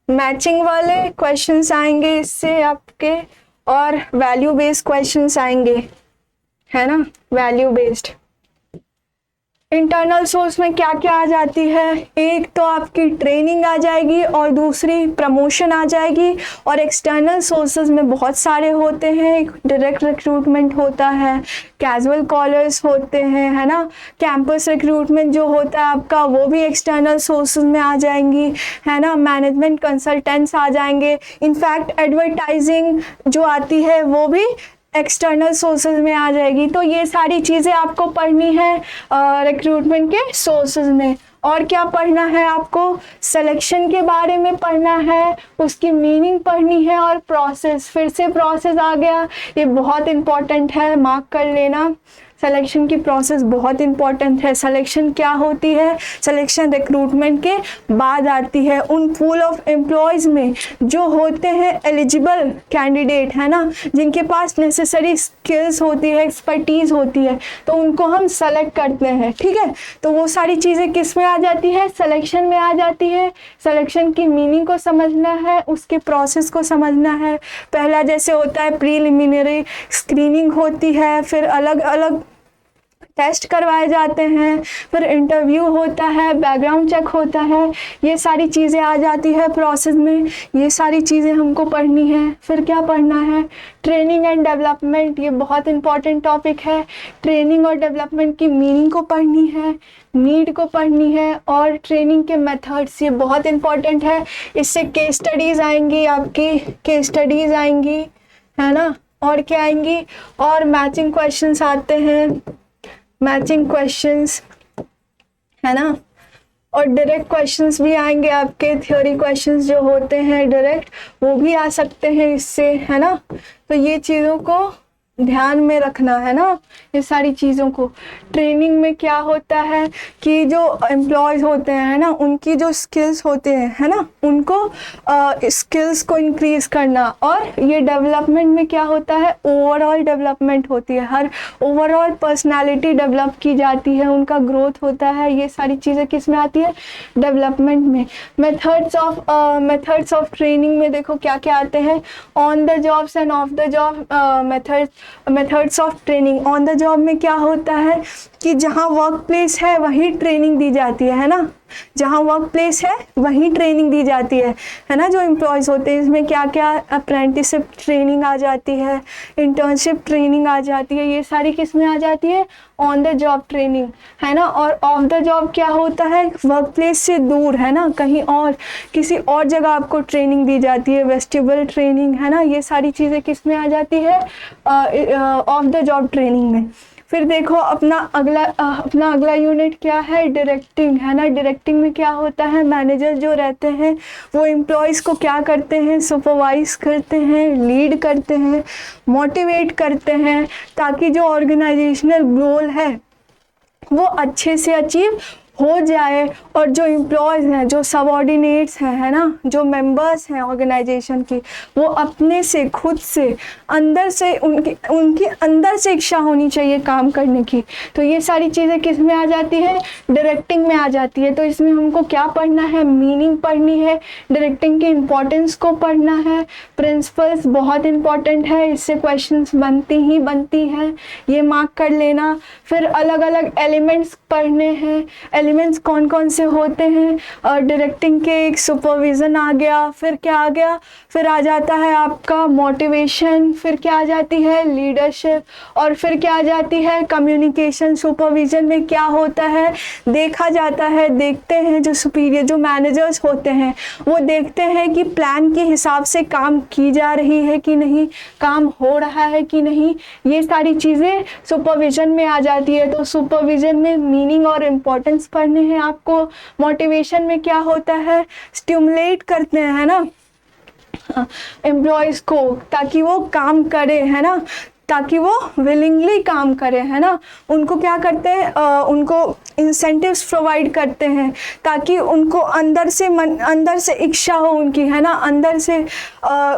मैचिंग वाले क्वेश्चंस आएंगे इससे आपके, और वैल्यू बेस्ड क्वेश्चंस आएंगे, है ना, वैल्यू बेस्ड। इंटरनल सोर्स में क्या क्या आ जाती है, एक तो आपकी ट्रेनिंग आ जाएगी और दूसरी प्रमोशन आ जाएगी। और एक्सटर्नल सोर्सेज में बहुत सारे होते हैं, डायरेक्ट रिक्रूटमेंट होता है, कैजुअल कॉलर्स होते हैं, है ना, कैंपस रिक्रूटमेंट जो होता है आपका वो भी एक्सटर्नल सोर्सेज में आ जाएंगी, है ना, मैनेजमेंट कंसल्टेंट्स आ जाएंगे, इनफैक्ट एडवर्टाइजिंग जो आती है वो भी एक्सटर्नल सोर्सेज में आ जाएगी। तो ये सारी चीज़ें आपको पढ़नी है रिक्रूटमेंट के सोर्सेज में। और क्या पढ़ना है आपको, सिलेक्शन के बारे में पढ़ना है, उसकी मीनिंग पढ़नी है और प्रोसेस, फिर से प्रोसेस आ गया, ये बहुत इंपॉर्टेंट है, मार्क कर लेना। सिलेक्शन की प्रोसेस बहुत इंपॉर्टेंट है। सिलेक्शन क्या होती है, सिलेक्शन रिक्रूटमेंट के बाद आती है। उन पूल ऑफ एम्प्लॉयज़ में जो होते हैं एलिजिबल कैंडिडेट, है ना, जिनके पास नेसेसरी स्किल्स होती है, एक्सपर्टीज़ होती है, तो उनको हम सेलेक्ट करते हैं, ठीक है। तो वो सारी चीज़ें किस में आ जाती है, सिलेक्शन में आ जाती है। सिलेक्शन की मीनिंग को समझना है, उसके प्रोसेस को समझना है। पहला जैसे होता है प्रीलिमिनरी स्क्रीनिंग होती है, फिर अलग अलग टेस्ट करवाए जाते हैं, फिर इंटरव्यू होता है, बैकग्राउंड चेक होता है, ये सारी चीज़ें आ जाती है प्रोसेस में। ये सारी चीज़ें हमको पढ़नी है। फिर क्या पढ़ना है, ट्रेनिंग एंड डेवलपमेंट, ये बहुत इंपॉर्टेंट टॉपिक है। ट्रेनिंग और डेवलपमेंट की मीनिंग को पढ़नी है, नीड को पढ़नी है, और ट्रेनिंग के मेथड्स, ये बहुत इंपॉर्टेंट है। इससे केस स्टडीज़ आएंगी, आपकी केस स्टडीज़ आएंगी, है ना, और क्या आएंगी, और मैचिंग क्वेश्चंस आते हैं, मैचिंग क्वेश्चंस, है ना, और डायरेक्ट क्वेश्चंस भी आएंगे आपके, थ्योरी क्वेश्चंस जो होते हैं डायरेक्ट वो भी आ सकते हैं इससे, है ना। तो ये चीज़ों को ध्यान में रखना है ना, ये सारी चीज़ों को। ट्रेनिंग में क्या होता है कि जो एम्प्लॉयज़ होते हैं, है ना, उनकी जो स्किल्स होते हैं, है ना, उनको स्किल्स को इंक्रीज़ करना। और ये डेवलपमेंट में क्या होता है, ओवरऑल डेवलपमेंट होती है, हर ओवरऑल पर्सनालिटी डेवलप की जाती है, उनका ग्रोथ होता है। ये सारी चीज़ें किस में आती है, डेवलपमेंट में। मेथड्स ऑफ ट्रेनिंग में देखो क्या क्या आते हैं, on the jobs end of the job methods of training. On the job में क्या होता है कि जहाँ वर्क प्लेस है वहीं ट्रेनिंग दी जाती है ना, जहाँ वर्क प्लेस है वहीं ट्रेनिंग दी जाती है ना। जो एम्प्लॉयज़ होते हैं इसमें क्या क्या, अप्रेंटिसशिप ट्रेनिंग आ जाती है, इंटर्नशिप ट्रेनिंग आ जाती है, ये सारी किस में आ जाती है, ऑन द जॉब ट्रेनिंग, है ना। और ऑफ द जॉब क्या होता है, वर्क प्लेस से दूर, है ना, कहीं और किसी और जगह आपको ट्रेनिंग दी जाती है, वेस्टिबल ट्रेनिंग, है ना। ये सारी चीज़ें किस में आ जाती है, ऑफ द जॉब ट्रेनिंग में। फिर देखो अपना अगला यूनिट क्या है, डायरेक्टिंग, है ना। डायरेक्टिंग में क्या होता है, मैनेजर जो रहते हैं वो एम्प्लॉयज़ को क्या करते हैं, सुपरवाइज करते हैं, लीड करते हैं, मोटिवेट करते हैं, ताकि जो ऑर्गेनाइजेशनल गोल है वो अच्छे से अचीव हो जाए। और जो एम्प्लॉयज़ हैं, जो सबऑर्डिनेट्स हैं, है ना, जो मेंबर्स हैं ऑर्गेनाइजेशन की, वो अपने से खुद से अंदर से उनकी अंदर से इच्छा होनी चाहिए काम करने की। तो ये सारी चीज़ें किस में आ जाती है, डायरेक्टिंग में आ जाती है। तो इसमें हमको क्या पढ़ना है, मीनिंग पढ़नी है, डायरेक्टिंग की इम्पोर्टेंस को पढ़ना है, प्रिंसिपल्स बहुत इंपॉर्टेंट है, इससे क्वेश्चंस बनती हैं, ये मार्क कर लेना। फिर अलग अलग एलिमेंट्स पढ़ने हैं, एलिमेंट्स कौन कौन से होते हैं, और डायरेक्टिंग के एक सुपरविज़न आ गया, फिर क्या आ गया, फिर आ जाता है आपका मोटिवेशन, फिर क्या आ जाती है, लीडरशिप, और फिर क्या आ जाती है, कम्युनिकेशन। सुपरविज़न में क्या होता है, देखा जाता है, देखते हैं जो सुपीरियर जो मैनेजर्स होते हैं वो देखते हैं कि प्लान के हिसाब से काम की जा रही है कि नहीं, काम हो रहा है कि नहीं, ये सारी चीज़ें सुपरविज़न में आ जाती है। तो सुपरविज़न में मीनिंग और इम्पोर्टेंस पढ़ने हैं आपको। मोटिवेशन में क्या होता है, स्टिमुलेट करते हैं, है ना, एम्प्लॉयज़ को, ताकि वो काम करे, है ना, ताकि वो विलिंगली काम करें, है ना। उनको क्या करते हैं, उनको इंसेंटिव्स प्रोवाइड करते हैं, ताकि उनको अंदर से इच्छा हो उनकी, है ना, अंदर से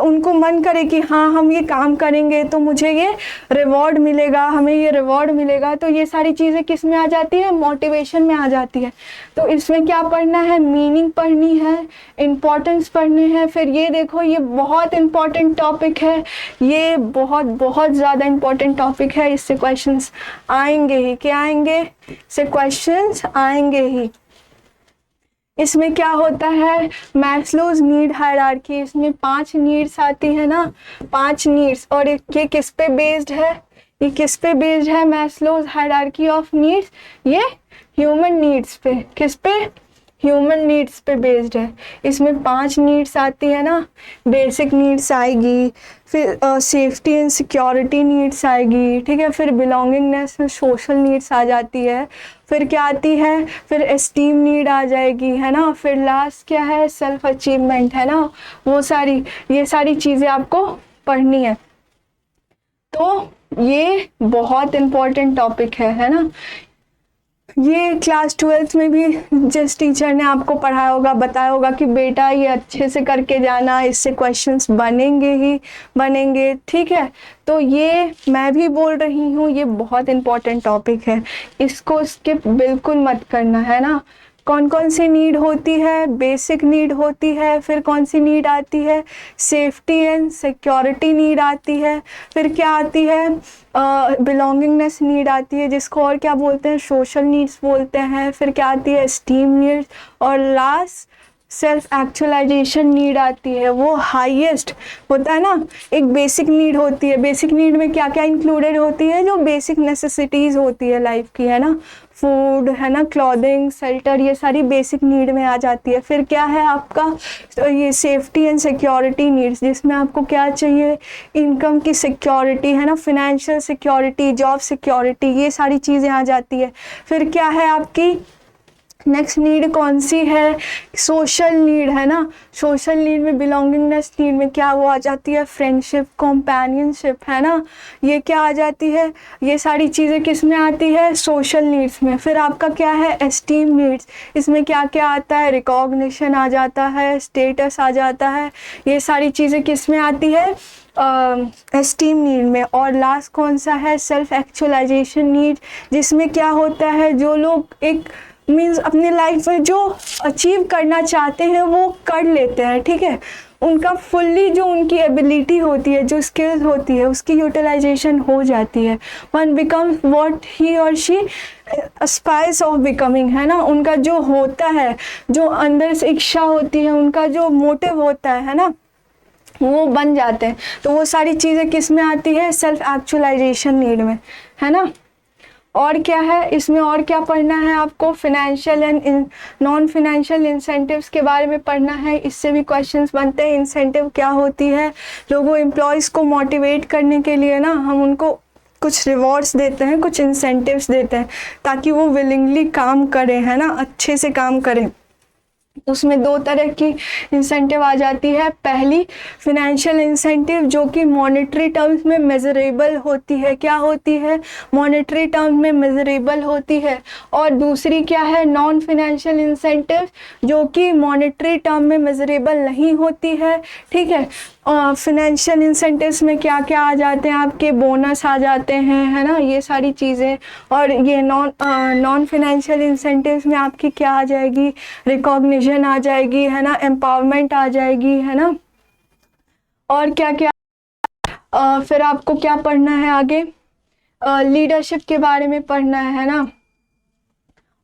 उनको मन करे कि हाँ हम ये काम करेंगे तो मुझे ये रिवॉर्ड मिलेगा, हमें ये रिवॉर्ड मिलेगा। तो ये सारी चीज़ें किस में आ जाती है, मोटिवेशन में आ जाती है। तो इसमें क्या पढ़ना है, मीनिंग पढ़नी है, इम्पोर्टेंस पढ़ने हैं। फिर ये देखो, ये बहुत इंपॉर्टेंट टॉपिक है, ये बहुत ज़्यादा इंपॉर्टेंट टॉपिक है, इससे क्वेश्चंस आएंगे ही। क्या आएंगे, से क्वेश्चंस आएंगे ही। इसमें क्या होता है, मैस्लोज नीड हायरार्की, इसमें 5 नीड्स आती है ना, 5 नीड्स। और ये किस पे बेस्ड है, ये किस पे बेस्ड है, मैस्लोज हायरार्की ऑफ नीड्स, ये ह्यूमन नीड्स पे, किस पे, ह्यूमन नीड्स पे बेस्ड है। इसमें 5 नीड्स आती है ना, बेसिक नीड्स आएगी, फिर सेफ्टी एंड सिक्योरिटी नीड्स आएगी, ठीक है, फिर बिलोंगिंगनेस में सोशल नीड्स आ जाती है, फिर क्या आती है, फिर एस्टीम नीड आ जाएगी, है ना, फिर लास्ट क्या है, सेल्फ अचीवमेंट, है ना। वो सारी, ये सारी चीज़ें आपको पढ़नी है। तो ये बहुत इम्पोर्टेंट टॉपिक है ना। ये क्लास 12th में भी जिस टीचर ने आपको पढ़ाया होगा, बताया होगा कि बेटा ये अच्छे से करके जाना, इससे क्वेश्चंस बनेंगे ही बनेंगे, ठीक है। तो ये मैं भी बोल रही हूँ, ये बहुत इम्पोर्टेंट टॉपिक है, इसको स्किप बिल्कुल मत करना, है ना। कौन कौन सी नीड होती है, बेसिक नीड होती है, फिर कौन सी नीड आती है, सेफ्टी एंड सिक्योरिटी नीड आती है, फिर क्या आती है, बिलोंगिंगनेस नीड आती है, जिसको और क्या बोलते हैं, सोशल नीड्स बोलते हैं, फिर क्या आती है, एस्टीम नीड्स, और लास्ट सेल्फ एक्चुअलाइजेशन नीड आती है। वो हाईएस्ट होता है ना। एक बेसिक नीड होती है, बेसिक नीड में क्या क्या इंक्लूडेड होती है, जो बेसिक नेसेसिटीज़ होती है लाइफ की, है ना, फूड, है ना, क्लॉथिंग, शेल्टर, ये सारी बेसिक नीड में आ जाती है। फिर क्या है आपका, तो ये सेफ्टी एंड सिक्योरिटी नीड्स, जिसमें आपको क्या चाहिए, इनकम की सिक्योरिटी, है ना, फिनेंशियल सिक्योरिटी, जॉब सिक्योरिटी, ये सारी चीज़ें आ जाती है। फिर क्या है आपकी नेक्स्ट नीड कौन सी है, सोशल नीड, है ना। सोशल नीड में बिलोंगिंगनेस नीड में क्या वो आ जाती है, फ्रेंडशिप, कंपेनियनशिप, है ना, ये क्या आ जाती है, ये सारी चीज़ें किस में आती है, सोशल नीड्स में। फिर आपका क्या है, एस्टीम नीड्स, इसमें क्या क्या आता है, रिकॉग्निशन आ जाता है, स्टेटस आ जाता है, ये सारी चीज़ें किस में आती है, एस्टीम नीड में। और लास्ट कौन सा है, सेल्फ एक्चुअलाइजेशन नीड, जिसमें क्या होता है, जो लोग एक मीन्स अपनी लाइफ में जो अचीव करना चाहते हैं वो कर लेते हैं, ठीक है, उनका फुल्ली जो उनकी एबिलिटी होती है, जो स्किल्स होती है, उसकी यूटिलाइजेशन हो जाती है। वन बिकम्स व्हाट ही और शी एस्पायर्स ऑफ बिकमिंग, है ना, उनका जो होता है, जो अंदर से इच्छा होती है, उनका जो मोटिव होता है ना, वो बन जाते हैं। तो वो सारी चीज़ें किस में आती है, सेल्फ एक्चुअलाइजेशन नीड में, है ना। और क्या है इसमें, और क्या पढ़ना है आपको, financial and non financial incentives के बारे में पढ़ना है। इससे भी क्वेश्चंस बनते हैं। इंसेंटिव क्या होती है, लोगों एम्प्लॉयज़ को मोटिवेट करने के लिए ना हम उनको कुछ रिवॉर्ड्स देते हैं, कुछ इंसेंटिव्स देते हैं, ताकि वो विलिंगली काम करें, है ना, अच्छे से काम करें। उसमें 2 तरह की इंसेंटिव आ जाती है। पहली फिनेंशियल इंसेंटिव, जो कि मॉनेटरी टर्म्स में मेजरेबल होती है। क्या होती है, मॉनेटरी टर्म्स में मेजरेबल होती है। और दूसरी क्या है, नॉन फिनेंशियल इंसेंटिव, जो कि मॉनेटरी टर्म में मेजरेबल नहीं होती है, ठीक है। फिनेंशियल इंसेंटिव्स में क्या क्या आ जाते हैं आपके, बोनस आ जाते हैं, है ना, ये सारी चीज़ें। और ये नॉन फिनेंशियल इंसेंटिव्स में आपकी क्या आ जाएगी, रिकॉग्निशन आ जाएगी, है ना, एम्पावरमेंट आ जाएगी, है ना। और क्या क्या फिर आपको क्या पढ़ना है आगे, लीडरशिप के बारे में पढ़ना है ना।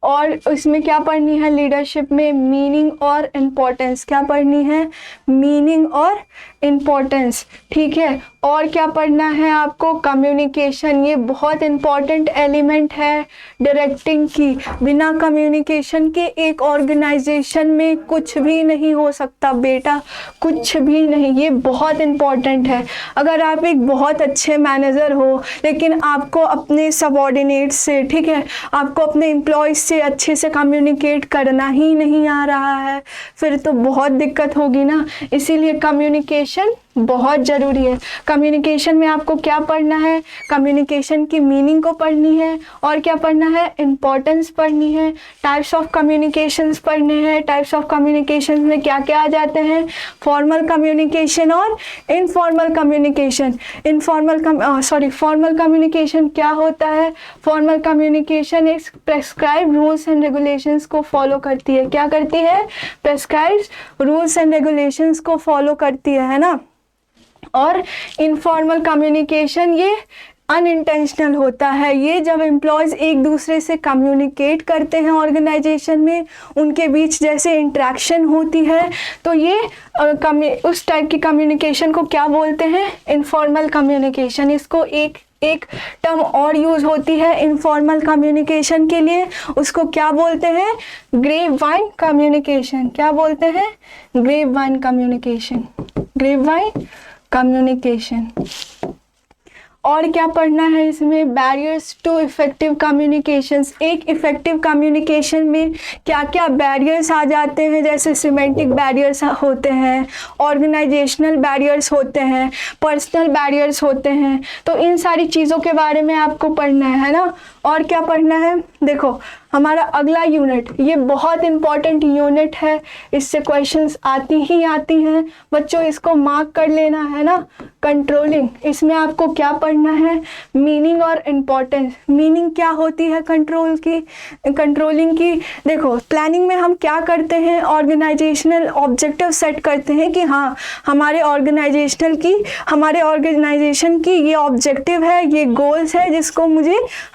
और इसमें क्या पढ़नी है, लीडरशिप में मीनिंग और इम्पोर्टेंस, क्या पढ़नी है, मीनिंग और इम्पोर्टेंस, ठीक है। और क्या पढ़ना है आपको, कम्युनिकेशन, ये बहुत इम्पॉर्टेंट एलिमेंट है डायरेक्टिंग की। बिना कम्युनिकेशन के एक ऑर्गेनाइजेशन में कुछ भी नहीं हो सकता बेटा, कुछ भी नहीं, ये बहुत इम्पॉर्टेंट है। अगर आप एक बहुत अच्छे मैनेजर हो लेकिन आपको अपने सबऑर्डिनेट से, ठीक है, आपको अपने एम्प्लॉयज़ से अच्छे से कम्युनिकेट करना ही नहीं आ रहा है, फिर तो बहुत दिक्कत होगी ना। इसीलिए कम्युनिकेशन बहुत ज़रूरी है। कम्युनिकेशन में आपको क्या पढ़ना है, कम्युनिकेशन की मीनिंग को पढ़नी है। और क्या पढ़ना है, इम्पोर्टेंस पढ़नी है, टाइप्स ऑफ कम्युनिकेशंस पढ़ने हैं। टाइप्स ऑफ कम्युनिकेशन में क्या क्या आ जाते हैं, फॉर्मल कम्युनिकेशन और इनफॉर्मल कम्युनिकेशन। फॉर्मल कम्युनिकेशन क्या होता है, फॉर्मल कम्युनिकेशन एक प्रेस्क्राइब रूल्स एंड रेगुलेशंस को फॉलो करती है। क्या करती है, प्रेस्क्राइब रूल्स एंड रेगुलेशंस को फॉलो करती है ना। और इनफॉर्मल कम्युनिकेशन ये अनइंटेंशनल होता है। ये जब एम्प्लॉयज़ एक दूसरे से कम्युनिकेट करते हैं ऑर्गेनाइजेशन में, उनके बीच जैसे इंटरेक्शन होती है, तो ये उस टाइप की कम्युनिकेशन को क्या बोलते हैं? Informal communication. इसको एक टर्म और यूज़ होती है इनफॉर्मल कम्युनिकेशन के लिए, उसको क्या बोलते हैं? Grapevine communication. क्या बोलते हैं? Grapevine communication. Grapevine communication. और क्या पढ़ना है इसमें? Barriers to effective communications. एक इफ़ेक्टिव कम्युनिकेशन में क्या क्या बैरियर्स आ जाते हैं, जैसे सिमेंटिक बैरियर्स होते हैं, ऑर्गेनाइजेशनल बैरियर्स होते हैं, पर्सनल बैरियर्स होते हैं। तो इन सारी चीज़ों के बारे में आपको पढ़ना है ना। और क्या पढ़ना है? देखो हमारा अगला यूनिट, ये बहुत इंपॉर्टेंट यूनिट है, इससे क्वेश्चंस आती ही आती हैं बच्चों, इसको मार्क कर लेना है ना। कंट्रोलिंग, इसमें आपको क्या पढ़ना है? मीनिंग और इम्पोर्टेंस। मीनिंग क्या होती है कंट्रोलिंग की? देखो प्लानिंग में हम क्या करते हैं? ऑर्गेनाइजेशनल ऑब्जेक्टिव सेट करते हैं कि हाँ हमारे ऑर्गेनाइजेशन की ये ऑब्जेक्टिव है, ये गोल्स है जिसको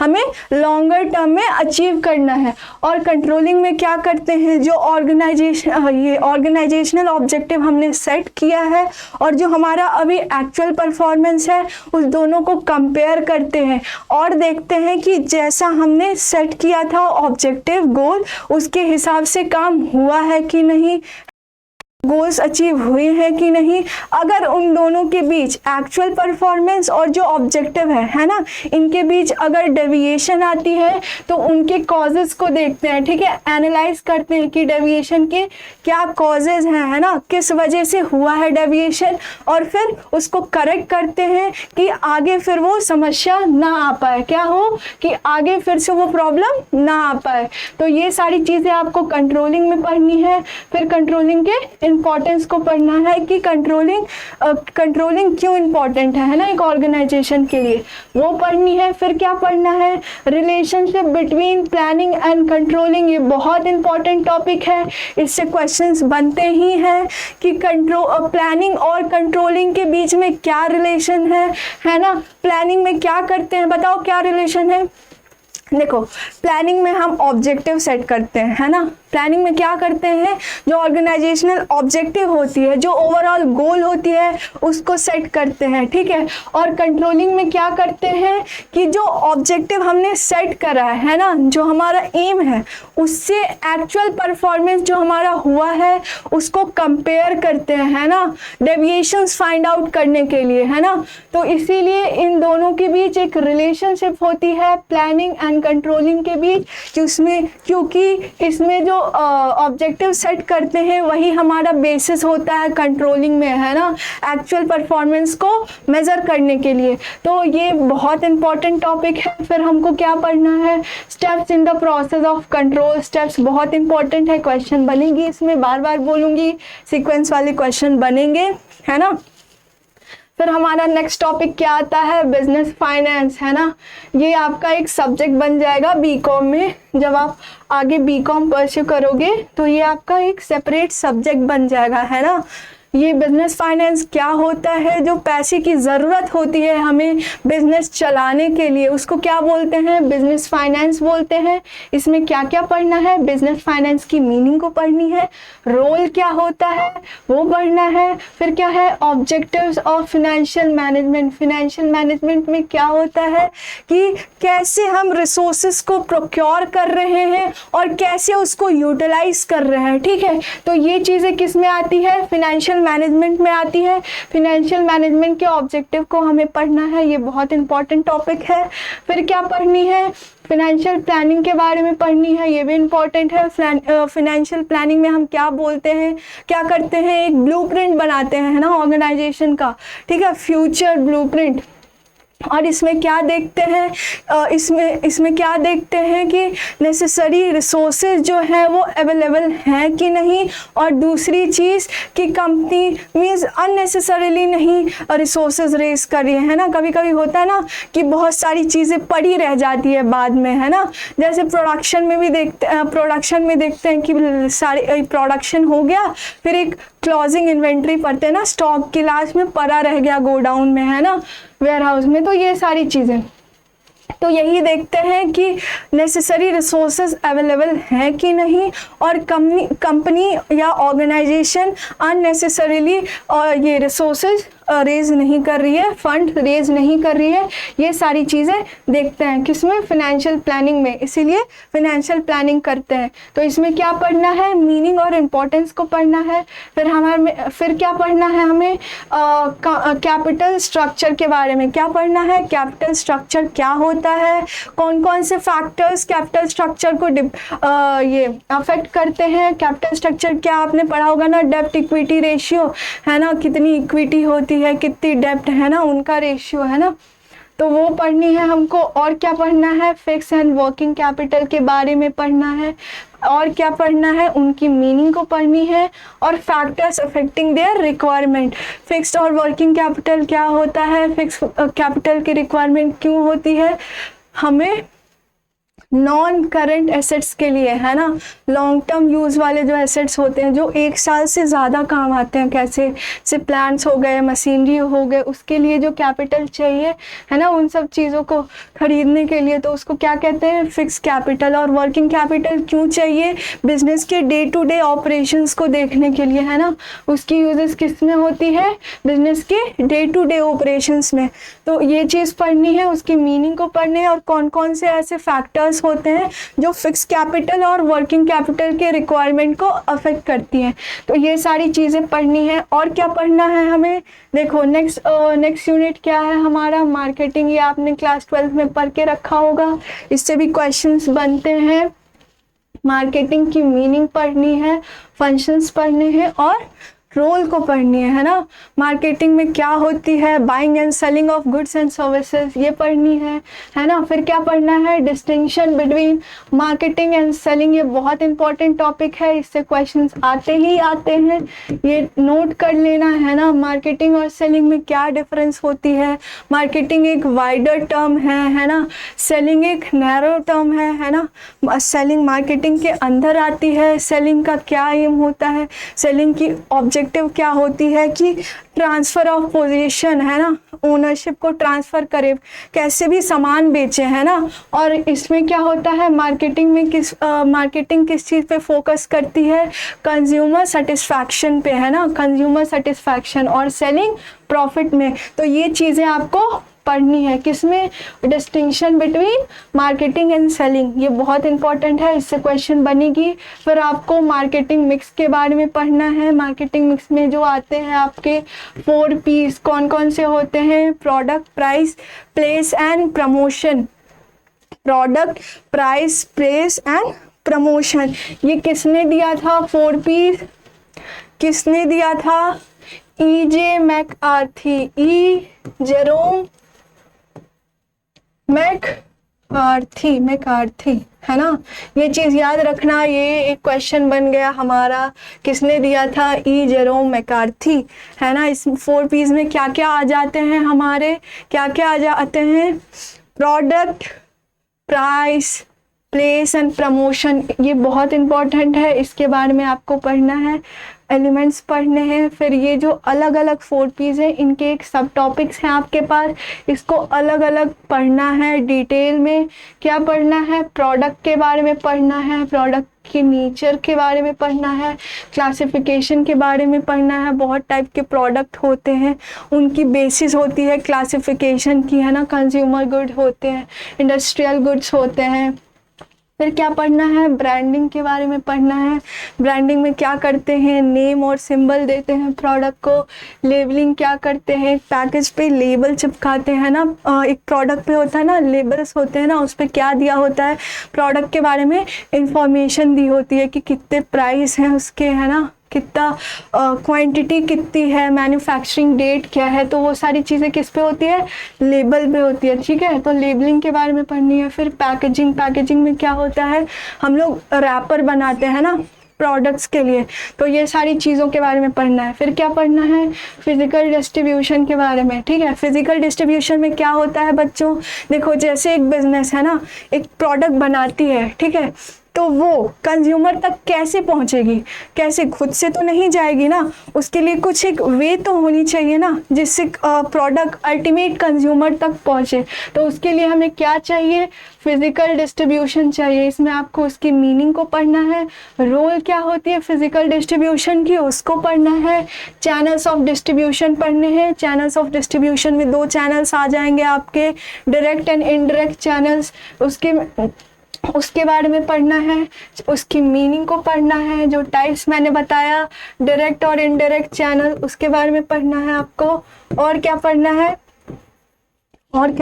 हमें लॉन्गर टर्म में अचीव करना है। और कंट्रोलिंग में क्या करते हैं? जो ऑर्गेनाइजेशनल ऑब्जेक्टिव हमने सेट किया है और जो हमारा अभी एक्चुअल परफॉर्मेंस है, उस दोनों को कंपेयर करते हैं और देखते हैं कि जैसा हमने सेट किया था ऑब्जेक्टिव गोल, उसके हिसाब से काम हुआ है कि नहीं, गोल्स अचीव हुए हैं कि नहीं। अगर उन दोनों के बीच एक्चुअल परफॉर्मेंस और जो ऑब्जेक्टिव है ना, इनके बीच अगर डेविएशन आती है तो उनके कॉजेज़ को देखते हैं, ठीक है, एनालाइज करते हैं कि डेविएशन के क्या कॉजेज़ हैं, है ना, किस वजह से हुआ है डेविएशन, और फिर उसको करेक्ट करते हैं कि आगे फिर वो समस्या ना आ पाए, क्या हो कि आगे फिर से वो प्रॉब्लम ना आ पाए। तो ये सारी चीज़ें आपको कंट्रोलिंग में पढ़नी है। फिर कंट्रोलिंग के इंपॉर्टेंस को पढ़ना है कि कंट्रोलिंग क्यों इंपॉर्टेंट है ना एक ऑर्गेनाइजेशन के लिए, वो पढ़नी है। फिर क्या पढ़ना है? Relationship between planning and controlling. ये बहुत इंपॉर्टेंट टॉपिक है, इससे क्वेश्चंस बनते ही हैं कि प्लानिंग और कंट्रोलिंग के बीच में क्या रिलेशन है ना। प्लानिंग में क्या करते हैं, बताओ क्या रिलेशन है? देखो प्लानिंग में हम ऑब्जेक्टिव सेट करते हैं, है ना। प्लानिंग में क्या करते हैं? जो ऑर्गेनाइजेशनल ऑब्जेक्टिव होती है, जो ओवरऑल गोल होती है, उसको सेट करते हैं, ठीक है। और कंट्रोलिंग में क्या करते हैं कि जो ऑब्जेक्टिव हमने सेट करा है ना, जो हमारा एम है, उससे एक्चुअल परफॉर्मेंस जो हमारा हुआ है उसको कंपेयर करते हैं, है ना, डेविएशंस फाइंड आउट करने के लिए, है ना। तो इसीलिए इन दोनों के बीच एक रिलेशनशिप होती है प्लानिंग एंड कंट्रोलिंग के बीच, क्योंकि इसमें जो ऑब्जेक्टिव सेट करते हैं वही हमारा बेसिस होता है कंट्रोलिंग में, है ना, एक्चुअल परफॉर्मेंस को मेज़र करने के लिए। तो ये बहुत इंपॉर्टेंट टॉपिक है। फिर हमको क्या पढ़ना है? Steps in the process of control. Steps बहुत इंपॉर्टेंट है, क्वेश्चन बनेंगी इसमें, बार बार बोलूँगी, सीक्वेंस वाले क्वेश्चन बनेंगे, है ना। फिर हमारा नेक्स्ट टॉपिक क्या आता है? बिजनेस फाइनेंस, है ना। ये आपका एक सब्जेक्ट बन जाएगा बीकॉम में। जब आप आगे बीकॉम परस्यू करोगे तो ये आपका एक सेपरेट सब्जेक्ट बन जाएगा, है ना। ये बिजनेस फाइनेंस क्या होता है? जो पैसे की ज़रूरत होती है हमें बिजनेस चलाने के लिए, उसको क्या बोलते हैं? बिजनेस फाइनेंस बोलते हैं। इसमें क्या क्या पढ़ना है? बिजनेस फाइनेंस की मीनिंग को पढ़नी है, रोल क्या होता है वो पढ़ना है। फिर क्या है? Objectives of financial management. Financial management में क्या होता है कि कैसे हम रिसोर्सेज को प्रोक्योर कर रहे हैं और कैसे उसको यूटिलाइज कर रहे हैं, ठीक है। तो ये चीज़ें किस में आती है? फाइनेंशियल मैनेजमेंट में आती है। फाइनेंशियल मैनेजमेंट के ऑब्जेक्टिव को हमें पढ़ना है, ये बहुत इंपॉर्टेंट टॉपिक है। फिर क्या पढ़नी है? फाइनेंशियल प्लानिंग के बारे में पढ़नी है, ये भी इम्पॉर्टेंट है। फाइनेंशियल प्लानिंग में हम क्या बोलते हैं, क्या करते हैं? एक ब्लूप्रिंट बनाते हैं, है ना, ऑर्गेनाइजेशन का, ठीक है, फ्यूचर ब्लूप्रिंट। और इसमें क्या देखते हैं? इसमें क्या देखते हैं कि नेसेसरी रिसोर्सेज जो है वो अवेलेबल हैं कि नहीं, और दूसरी चीज़ कि कंपनी मीन्स अननेसेसरीली नहीं रिसोर्सेज रेस कर रही है ना। कभी कभी होता है ना कि बहुत सारी चीज़ें पड़ी रह जाती है बाद में, है ना। जैसे प्रोडक्शन में देखते हैं कि सारे प्रोडक्शन हो गया, फिर एक क्लोजिंग इन्वेंट्री पढ़ते हैं ना, स्टॉक की लास्ट में पड़ा रह गया गोडाउन में, है ना, वेयर हाउस में, तो ये सारी चीज़ें। तो यही देखते हैं कि नेसेसरी रिसोर्सेज अवेलेबल हैं कि नहीं, और कंपनी या ऑर्गेनाइजेशन अननेसेसरीली ये रिसोर्सेज रेज नहीं कर रही है, फंड रेज नहीं कर रही है। ये सारी चीज़ें देखते हैं किसमें, फाइनेंशियल प्लानिंग में, इसीलिए फाइनेंशियल प्लानिंग करते हैं। तो इसमें क्या पढ़ना है, मीनिंग और इम्पोर्टेंस को पढ़ना है। फिर क्या पढ़ना है हमें, कैपिटल स्ट्रक्चर के बारे में क्या पढ़ना है, कैपिटल स्ट्रक्चर क्या होता है, कौन कौन से फैक्टर्स कैपिटल स्ट्रक्चर को ये अफेक्ट करते हैं। कैपिटल स्ट्रक्चर क्या आपने पढ़ा होगा ना, डेब्ट इक्विटी रेशियो, है ना, कितनी इक्विटी होती है, कितनी डेब्ट, है ना, उनका रेशियो, है ना, तो वो पढ़नी है हमको। और क्या पढ़ना है, फिक्स एंड वर्किंग कैपिटल के बारे में पढ़ना है। और क्या पढ़ना है, उनकी मीनिंग को पढ़नी है, और factors affecting their requirement. Fixed और वर्किंग कैपिटल क्या होता है, फिक्स कैपिटल की रिक्वायरमेंट क्यों होती है हमें, नॉन करंट एसेट्स के लिए, है ना, लॉन्ग टर्म यूज़ वाले जो एसेट्स होते हैं जो 1 साल से ज़्यादा काम आते हैं, कैसे से प्लांट्स हो गए, मशीनरी हो गए, उसके लिए जो कैपिटल चाहिए, है ना, उन सब चीज़ों को खरीदने के लिए, तो उसको क्या कहते हैं, फिक्स कैपिटल। और वर्किंग कैपिटल क्यों चाहिए, बिजनेस के डे टू डे ऑपरेशंस को देखने के लिए, है ना, उसकी यूजेस किस में होती है, बिजनेस के डे टू डे ऑपरेशंस में। तो ये चीज़ पढ़नी है, उसकी मीनिंग को पढ़नी है, और कौन कौन से ऐसे फैक्टर्स होते हैं जो फिक्स कैपिटल और वर्किंग कैपिटल के रिक्वायरमेंट को अफेक्ट करती हैं। तो ये सारी चीज़ें पढ़नी है। और क्या पढ़ना है हमें, देखो नेक्स्ट यूनिट क्या है हमारा, मार्केटिंग। ये आपने क्लास 12 में पढ़ के रखा होगा, इससे भी क्वेश्चंस बनते हैं। मार्केटिंग की मीनिंग पढ़नी है, फंक्शंस पढ़ने हैं, और रोल को पढ़नी है ना। मार्केटिंग में क्या होती है, buying and selling of goods and services, ये पढ़नी है ना। फिर क्या पढ़ना है, distinction between marketing and selling, ये बहुत इंपॉर्टेंट टॉपिक है, इससे क्वेश्चंस आते ही आते हैं, ये नोट कर लेना है ना। मार्केटिंग और सेलिंग में क्या डिफरेंस होती है, मार्केटिंग एक वाइडर टर्म है ना, सेलिंग एक नैरो टर्म है ना। सेलिंग मार्केटिंग के अंदर आती है, सेलिंग का क्या एम होता है, सेलिंग की ऑब्जेक्टिव क्या होती है कि ट्रांसफर ऑफ पोजीशन, है ना, ओनरशिप को ट्रांसफर करे, कैसे भी सामान बेचे, है ना। और इसमें क्या होता है, मार्केटिंग में मार्केटिंग किस चीज़ पे फोकस करती है, कंज्यूमर सेटिस्फैक्शन पे, है ना, कंज्यूमर सेटिस्फैक्शन, और सेलिंग प्रॉफिट में। तो ये चीज़ें आपको पढ़नी है, किसमें, distinction between marketing and selling, ये बहुत इंपॉर्टेंट है, इससे क्वेश्चन बनेगी। फिर आपको मार्केटिंग मिक्स के बारे में पढ़ना है। मार्केटिंग मिक्स में जो आते हैं आपके 4 P's, कौन कौन से होते हैं, product, price, place and promotion. Product, price, place and promotion, ये किसने दिया था 4 P's, किसने दिया था, E.J. मैकआर्थी, जेरोम मैकआर्थी, है ना। ये चीज़ याद रखना, ये एक क्वेश्चन बन गया हमारा, किसने दिया था, जेरोम मैकआर्थी, है ना। इस 4 P's में क्या क्या आ जाते हैं हमारे, क्या क्या आ जाते हैं, product, price, place and promotion, ये बहुत इंपॉर्टेंट है, इसके बारे में आपको पढ़ना है, एलिमेंट्स पढ़ने हैं। फिर ये जो अलग अलग 4 P's हैं, इनके एक सब टॉपिक्स हैं आपके पास, इसको अलग अलग पढ़ना है डिटेल में। क्या पढ़ना है, प्रोडक्ट के बारे में पढ़ना है, प्रोडक्ट के नेचर के बारे में पढ़ना है, क्लासिफिकेशन के बारे में पढ़ना है। बहुत टाइप के प्रोडक्ट होते हैं, उनकी बेसिस होती है क्लासिफिकेशन की, है ना। कंज्यूमर गुड होते हैं, इंडस्ट्रियल गुड्स होते हैं। फिर क्या पढ़ना है, ब्रांडिंग के बारे में पढ़ना है। ब्रांडिंग में क्या करते हैं, नेम और सिंबल देते हैं प्रोडक्ट को। लेबलिंग क्या करते हैं, पैकेज पे लेबल चिपकाते हैं ना, एक प्रोडक्ट पे होता है ना लेबल्स होते हैं ना, उस पर क्या दिया होता है, प्रोडक्ट के बारे में इंफॉर्मेशन दी होती है कि कितने प्राइस हैं उसके, है ना, कितना क्वांटिटी कितनी है, मैन्युफैक्चरिंग डेट क्या है, तो वो सारी चीज़ें किस पे होती है, लेबल पे होती है, ठीक है। तो लेबलिंग के बारे में पढ़नी है। फिर पैकेजिंग में क्या होता है, हम लोग रैपर बनाते हैं ना प्रोडक्ट्स के लिए, तो ये सारी चीज़ों के बारे में पढ़ना है। फिर क्या पढ़ना है, फिजिकल डिस्ट्रीब्यूशन के बारे में, ठीक है। फिजिकल डिस्ट्रीब्यूशन में क्या होता है बच्चों, देखो जैसे एक बिजनेस है ना, एक प्रोडक्ट बनाती है, ठीक है, तो वो कंज्यूमर तक कैसे पहुंचेगी, कैसे, खुद से तो नहीं जाएगी ना, उसके लिए कुछ एक वे तो होनी चाहिए ना जिससे प्रोडक्ट अल्टीमेट कंज्यूमर तक पहुंचे। तो उसके लिए हमें क्या चाहिए, फिजिकल डिस्ट्रीब्यूशन चाहिए। इसमें आपको उसकी मीनिंग को पढ़ना है, रोल क्या होती है फिजिकल डिस्ट्रीब्यूशन की उसको पढ़ना है, चैनल्स ऑफ डिस्ट्रीब्यूशन पढ़ने हैं। चैनल्स ऑफ डिस्ट्रीब्यूशन में 2 चैनल्स आ जाएंगे आपके, डायरेक्ट एंड इनडायरेक्ट चैनल्स, उसके बारे में पढ़ना है, उसकी मीनिंग को पढ़ना है, जो टाइप्स मैंने बताया डायरेक्ट और इनडायरेक्ट चैनल उसके बारे में पढ़ना है आपको। और क्या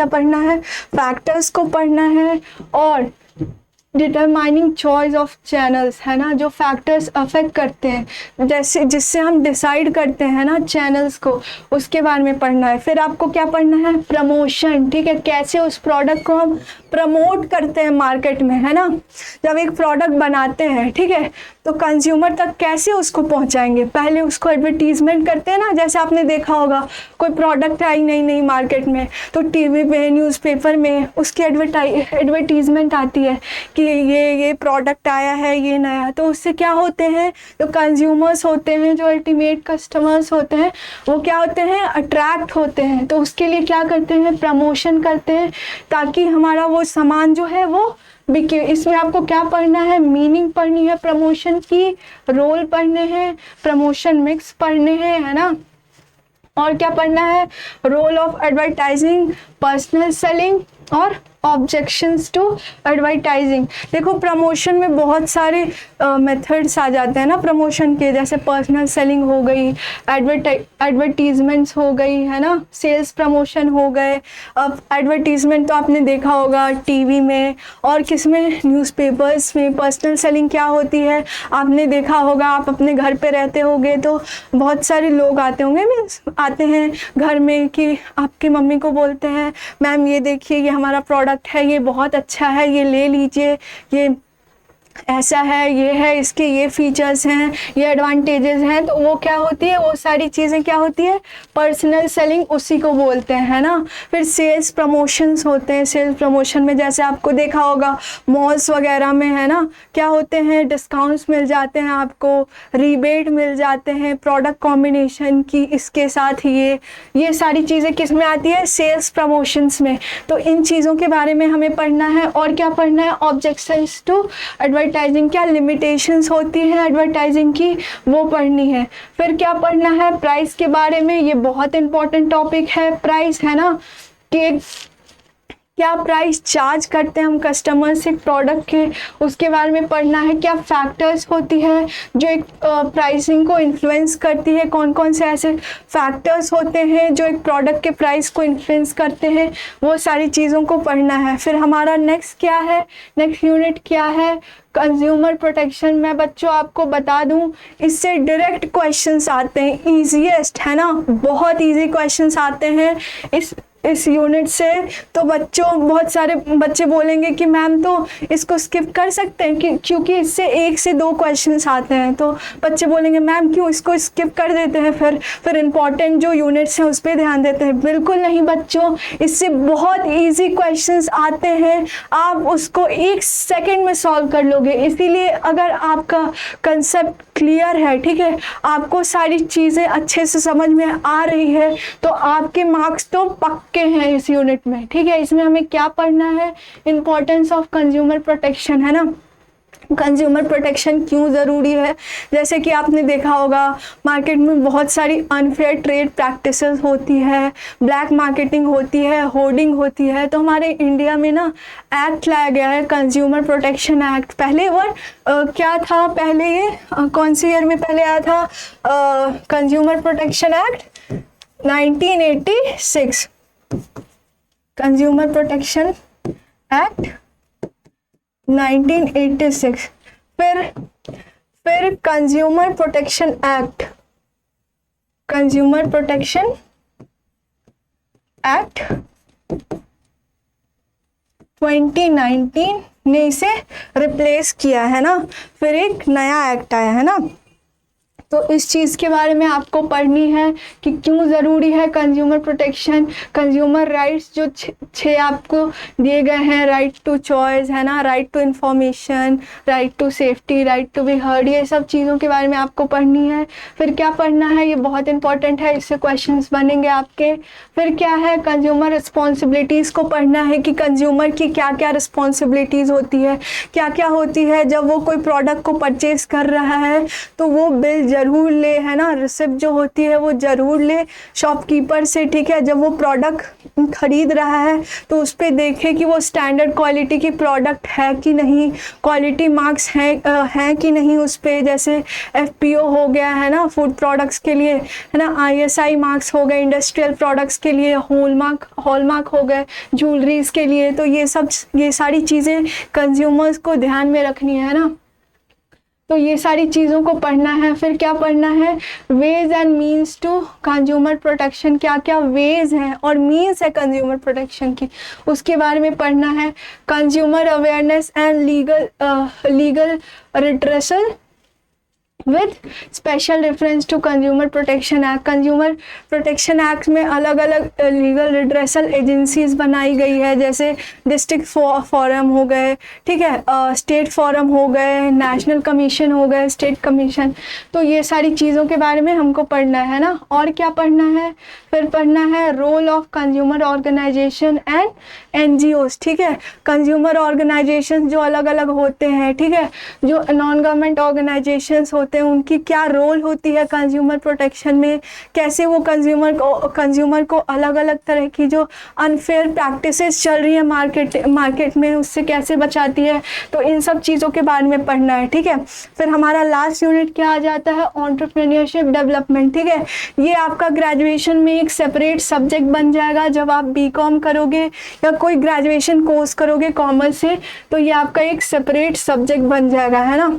पढ़ना है, फैक्टर्स को पढ़ना है, और डिटरमाइनिंग चॉइस ऑफ चैनल्स है ना, जो फैक्टर्स अफेक्ट करते हैं जैसे जिससे हम डिसाइड करते हैं ना चैनल्स को, उसके बारे में पढ़ना है। फिर आपको क्या पढ़ना है, प्रमोशन, ठीक है, कैसे उस प्रोडक्ट को हम प्रमोट करते हैं मार्केट में, है ना। जब एक प्रोडक्ट बनाते हैं, ठीक है, तो कंज्यूमर तक कैसे उसको पहुंचाएंगे, पहले उसको एडवर्टीजमेंट करते हैं ना, जैसे आपने देखा होगा कोई प्रोडक्ट आई नई मार्केट में तो टीवी पे, न्यूज़पेपर में उसकी एडवर्टीजमेंट आती है कि ये प्रोडक्ट आया है, ये नया। तो उससे क्या होते हैं, जो कंज्यूमर्स होते हैं, जो अल्टीमेट कस्टमर्स होते हैं, वो क्या होते हैं, अट्रैक्ट होते हैं। तो उसके लिए क्या करते हैं, प्रमोशन करते हैं ताकि हमारा वो सामान जो है वो बिके। इसमें आपको क्या पढ़ना है, मीनिंग पढ़नी है प्रमोशन की, रोल पढ़ने हैं, प्रमोशन मिक्स पढ़ने हैं, है ना। और क्या पढ़ना है, role of advertising, personal selling और ऑब्जेक्शंस टू एडवर्टाइजिंग। देखो प्रमोशन में बहुत सारे मेथड्स आ जाते हैं ना प्रमोशन के, जैसे पर्सनल सेलिंग हो गई, एडवर्टीजमेंट्स हो गई, है ना, सेल्स प्रमोशन हो गए। अब एडवर्टीजमेंट तो आपने देखा होगा टीवी में और किस में, न्यूज़पेपर्स में। पर्सनल सेलिंग क्या होती है आपने देखा होगा, आप अपने घर पे रहते होंगे तो बहुत सारे लोग आते होंगे, मीन्स आते हैं घर में कि आपकी मम्मी को बोलते हैं मैम ये देखिए ये हमारा प्रोडक्ट है, ये बहुत अच्छा है, ये ले लीजिए, ये ऐसा है, ये है, इसके ये फीचर्स हैं, ये एडवांटेजेस हैं। तो वो क्या होती है, वो सारी चीज़ें क्या होती है, पर्सनल सेलिंग उसी को बोलते हैं, है ना। फिर सेल्स प्रमोशंस होते हैं। सेल्स प्रमोशन में जैसे आपको देखा होगा मॉल्स वगैरह में, है ना, क्या होते हैं, डिस्काउंट्स मिल जाते हैं आपको, रिबेट मिल जाते हैं, प्रोडक्ट कॉम्बिनेशन की इसके साथ ये सारी चीज़ें किस में आती है, सेल्स प्रमोशंस में। तो इन चीज़ों के बारे में हमें पढ़ना है। और क्या पढ़ना है, ऑब्जेक्शंस टू एडवर्टाइजिंग, क्या लिमिटेशंस होती है एडवर्टाइजिंग की, वो पढ़नी है। फिर क्या पढ़ना है, प्राइस के बारे में, ये बहुत इंपॉर्टेंट टॉपिक है प्राइस, है ना, कि क्या प्राइस चार्ज करते हैं हम कस्टमर से प्रोडक्ट के, उसके बारे में पढ़ना है। क्या फैक्टर्स होती है जो एक प्राइसिंग को इन्फ्लुएंस करती है, कौन कौन से ऐसे फैक्टर्स होते हैं जो एक प्रोडक्ट के प्राइस को इन्फ्लुएंस करते हैं, वो सारी चीज़ों को पढ़ना है। फिर हमारा नेक्स्ट क्या है, नेक्स्ट यूनिट क्या है, कंज्यूमर प्रोटेक्शन। मैं बच्चों आपको बता दूं इससे डायरेक्ट क्वेश्चंस आते हैं, ईजीएस्ट, है ना, बहुत ईजी क्वेश्चंस आते हैं इस यूनिट से। तो बच्चों, बहुत सारे बच्चे बोलेंगे कि मैम तो इसको स्किप कर सकते हैं क्योंकि इससे 1 से 2 क्वेश्चंस आते हैं। तो बच्चे बोलेंगे मैम क्यों इसको स्किप कर देते हैं, फिर इंपॉर्टेंट जो यूनिट्स हैं उस पर ध्यान देते हैं। बिल्कुल नहीं बच्चों, इससे बहुत ईजी क्वेश्चंस आते हैं, आप उसको 1 सेकेंड में सॉल्व कर लोगे। इसीलिए अगर आपका कंसेप्ट क्लियर है, ठीक है, आपको सारी चीज़ें अच्छे से समझ में आ रही है, तो आपके मार्क्स तो पक्के हैं इस यूनिट में, ठीक है। इसमें हमें क्या पढ़ना है, इंपॉर्टेंस ऑफ कंज्यूमर प्रोटेक्शन, है ना। कंज्यूमर प्रोटेक्शन क्यों ज़रूरी है, जैसे कि आपने देखा होगा मार्केट में बहुत सारी अनफेयर ट्रेड प्रैक्टिसेस होती है, ब्लैक मार्केटिंग होती है, होर्डिंग होती है। तो हमारे इंडिया में ना एक्ट लाया गया है, कंज्यूमर प्रोटेक्शन एक्ट। पहले क्या था, पहले ये कौन से ईयर में पहले आया था, consumer protection act 1986, consumer protection act 1986। फिर कंज्यूमर प्रोटेक्शन एक्ट 2019 ने इसे रिप्लेस किया है ना। फिर एक नया एक्ट आया है ना, तो इस चीज़ के बारे में आपको पढ़नी है कि क्यों ज़रूरी है कंज्यूमर प्रोटेक्शन, कंज्यूमर राइट्स जो छः आपको दिए गए हैं, राइट टू चॉइस है ना, right to information, right to safety, right to be heard, ये सब चीज़ों के बारे में आपको पढ़नी है। फिर क्या पढ़ना है, ये बहुत इंपॉर्टेंट है, इससे क्वेश्चंस बनेंगे आपके। फिर क्या है, कंज्यूमर रिस्पॉन्सिबिलिटीज़ को पढ़ना है कि कंज्यूमर की क्या क्या रिस्पॉन्सिबिलिटीज़ होती है, क्या क्या होती है जब वो कोई प्रोडक्ट को परचेज़ कर रहा है तो वो बिल ज़रूर ले, है ना, रिसिप्ट जो होती है वो ज़रूर ले शॉपकीपर से, ठीक है। जब वो प्रोडक्ट खरीद रहा है तो उस पर देखे कि वो स्टैंडर्ड क्वालिटी की प्रोडक्ट है कि नहीं, क्वालिटी मार्क्स हैं कि नहीं उस पर, जैसे FPO हो गया है ना फूड प्रोडक्ट्स के लिए, है ना, ISI मार्क्स हो गए इंडस्ट्रियल प्रोडक्ट्स के लिए, हॉलमार्क हो गए ज्वेलरीज के लिए। तो ये सारी चीज़ें कंज्यूमर्स को ध्यान में रखनी है ना, तो ये सारी चीज़ों को पढ़ना है। फिर क्या पढ़ना है, ways and means to consumer protection, क्या क्या वेज हैं और मीन्स है कंज्यूमर प्रोटेक्शन की, उसके बारे में पढ़ना है। Consumer awareness and legal redressal with special reference to consumer protection act. Consumer protection act में अलग अलग लीगल रिड्रेसल एजेंसीज बनाई गई है, जैसे डिस्ट्रिक्ट फोरम हो गए, ठीक है, स्टेट फोरम हो गए, नेशनल कमीशन हो गए, स्टेट कमीशन। तो ये सारी चीज़ों के बारे में हमको पढ़ना है ना। और क्या पढ़ना है, फिर पढ़ना है role of consumer organisation and NGOs, ठीक है। कंज्यूमर ऑर्गेनाइजेशन जो अलग अलग होते हैं, ठीक है, जो नॉन गवर्नमेंट ऑर्गेनाइजेशंस होते हैं, उनकी क्या रोल होती है कंज्यूमर प्रोटेक्शन में, कैसे वो कंज्यूमर को अलग अलग तरह की जो अनफेयर प्रैक्टिसेस चल रही है मार्केट में उससे कैसे बचाती है। तो इन सब चीज़ों के बारे में पढ़ना है, ठीक है। फिर हमारा लास्ट यूनिट क्या आ जाता है, एंटरप्रेन्योरशिप डेवलपमेंट, ठीक है। ये आपका ग्रेजुएशन में एक सेपरेट सब्जेक्ट बन जाएगा जब आप BCom करोगे या कोई ग्रेजुएशन कोर्स करोगे कॉमर्स से, तो ये आपका एक सेपरेट सब्जेक्ट बन जाएगा, है ना।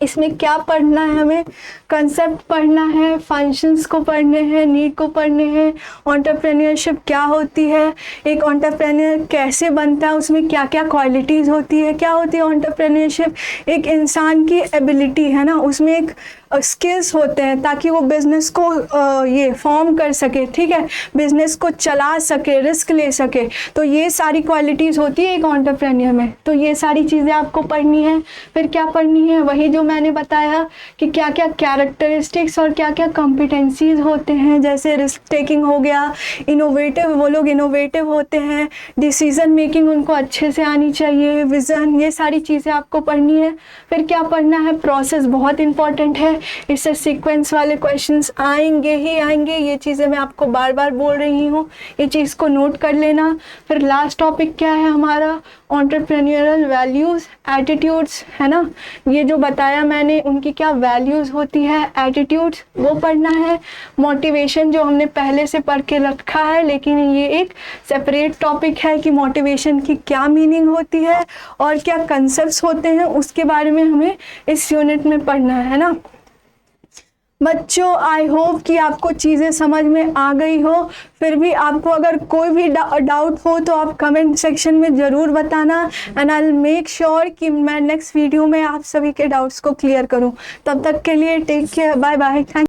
इसमें क्या पढ़ना है, हमें कंसेप्ट पढ़ना है, फंक्शंस को पढ़ने हैं, नीड को पढ़ने हैं, एंटरप्रेन्योरशिप क्या होती है, एक एंटरप्रेन्योर कैसे बनता है, उसमें क्या क्या क्वालिटीज़ होती है, क्या होती है एंटरप्रेन्योरशिप, एक इंसान की एबिलिटी है ना, उसमें एक स्किल्स होते हैं ताकि वो बिज़नेस को ये फॉर्म कर सके, ठीक है, बिज़नेस को चला सके, रिस्क ले सके। तो ये सारी क्वालिटीज़ होती है एक एंटरप्रेन्योर में, तो ये सारी चीज़ें आपको पढ़नी है। फिर क्या पढ़नी है, वही जो मैंने बताया कि क्या क्या कैरेक्टरिस्टिक्स और क्या क्या कॉम्पिटेंसीज होते हैं, जैसे रिस्क टेकिंग हो गया, इनोवेटिव, वो लोग इनोवेटिव होते हैं, डिसीजन मेकिंग उनको अच्छे से आनी चाहिए, विज़न, ये सारी चीज़ें आपको पढ़नी है। फिर क्या पढ़ना है, प्रोसेस बहुत इंपॉर्टेंट है, इससे सीक्वेंस वाले क्वेश्चंस आएंगे ही आएंगे, ये चीज़ें मैं आपको बार बार बोल रही हूँ, ये चीज़ को नोट कर लेना। फिर लास्ट टॉपिक क्या है हमारा, एंटरप्रेन्योरल वैल्यूज़ एटीट्यूड्स, है ना, ये जो बताया मैंने उनकी क्या वैल्यूज़ होती है, एटीट्यूड्स, वो पढ़ना है। मोटिवेशन जो हमने पहले से पढ़ के रखा है, लेकिन ये एक सेपरेट टॉपिक है कि मोटिवेशन की क्या मीनिंग होती है और क्या कंसेप्ट्स होते हैं, उसके बारे में हमें इस यूनिट में पढ़ना है ना। बच्चों, आई होप कि आपको चीज़ें समझ में आ गई हो। फिर भी आपको अगर कोई भी डाउट हो तो आप कमेंट सेक्शन में ज़रूर बताना, and I will make sure कि मैं नेक्स्ट वीडियो में आप सभी के डाउट्स को क्लियर करूं। तब तक के लिए take care, bye bye, thank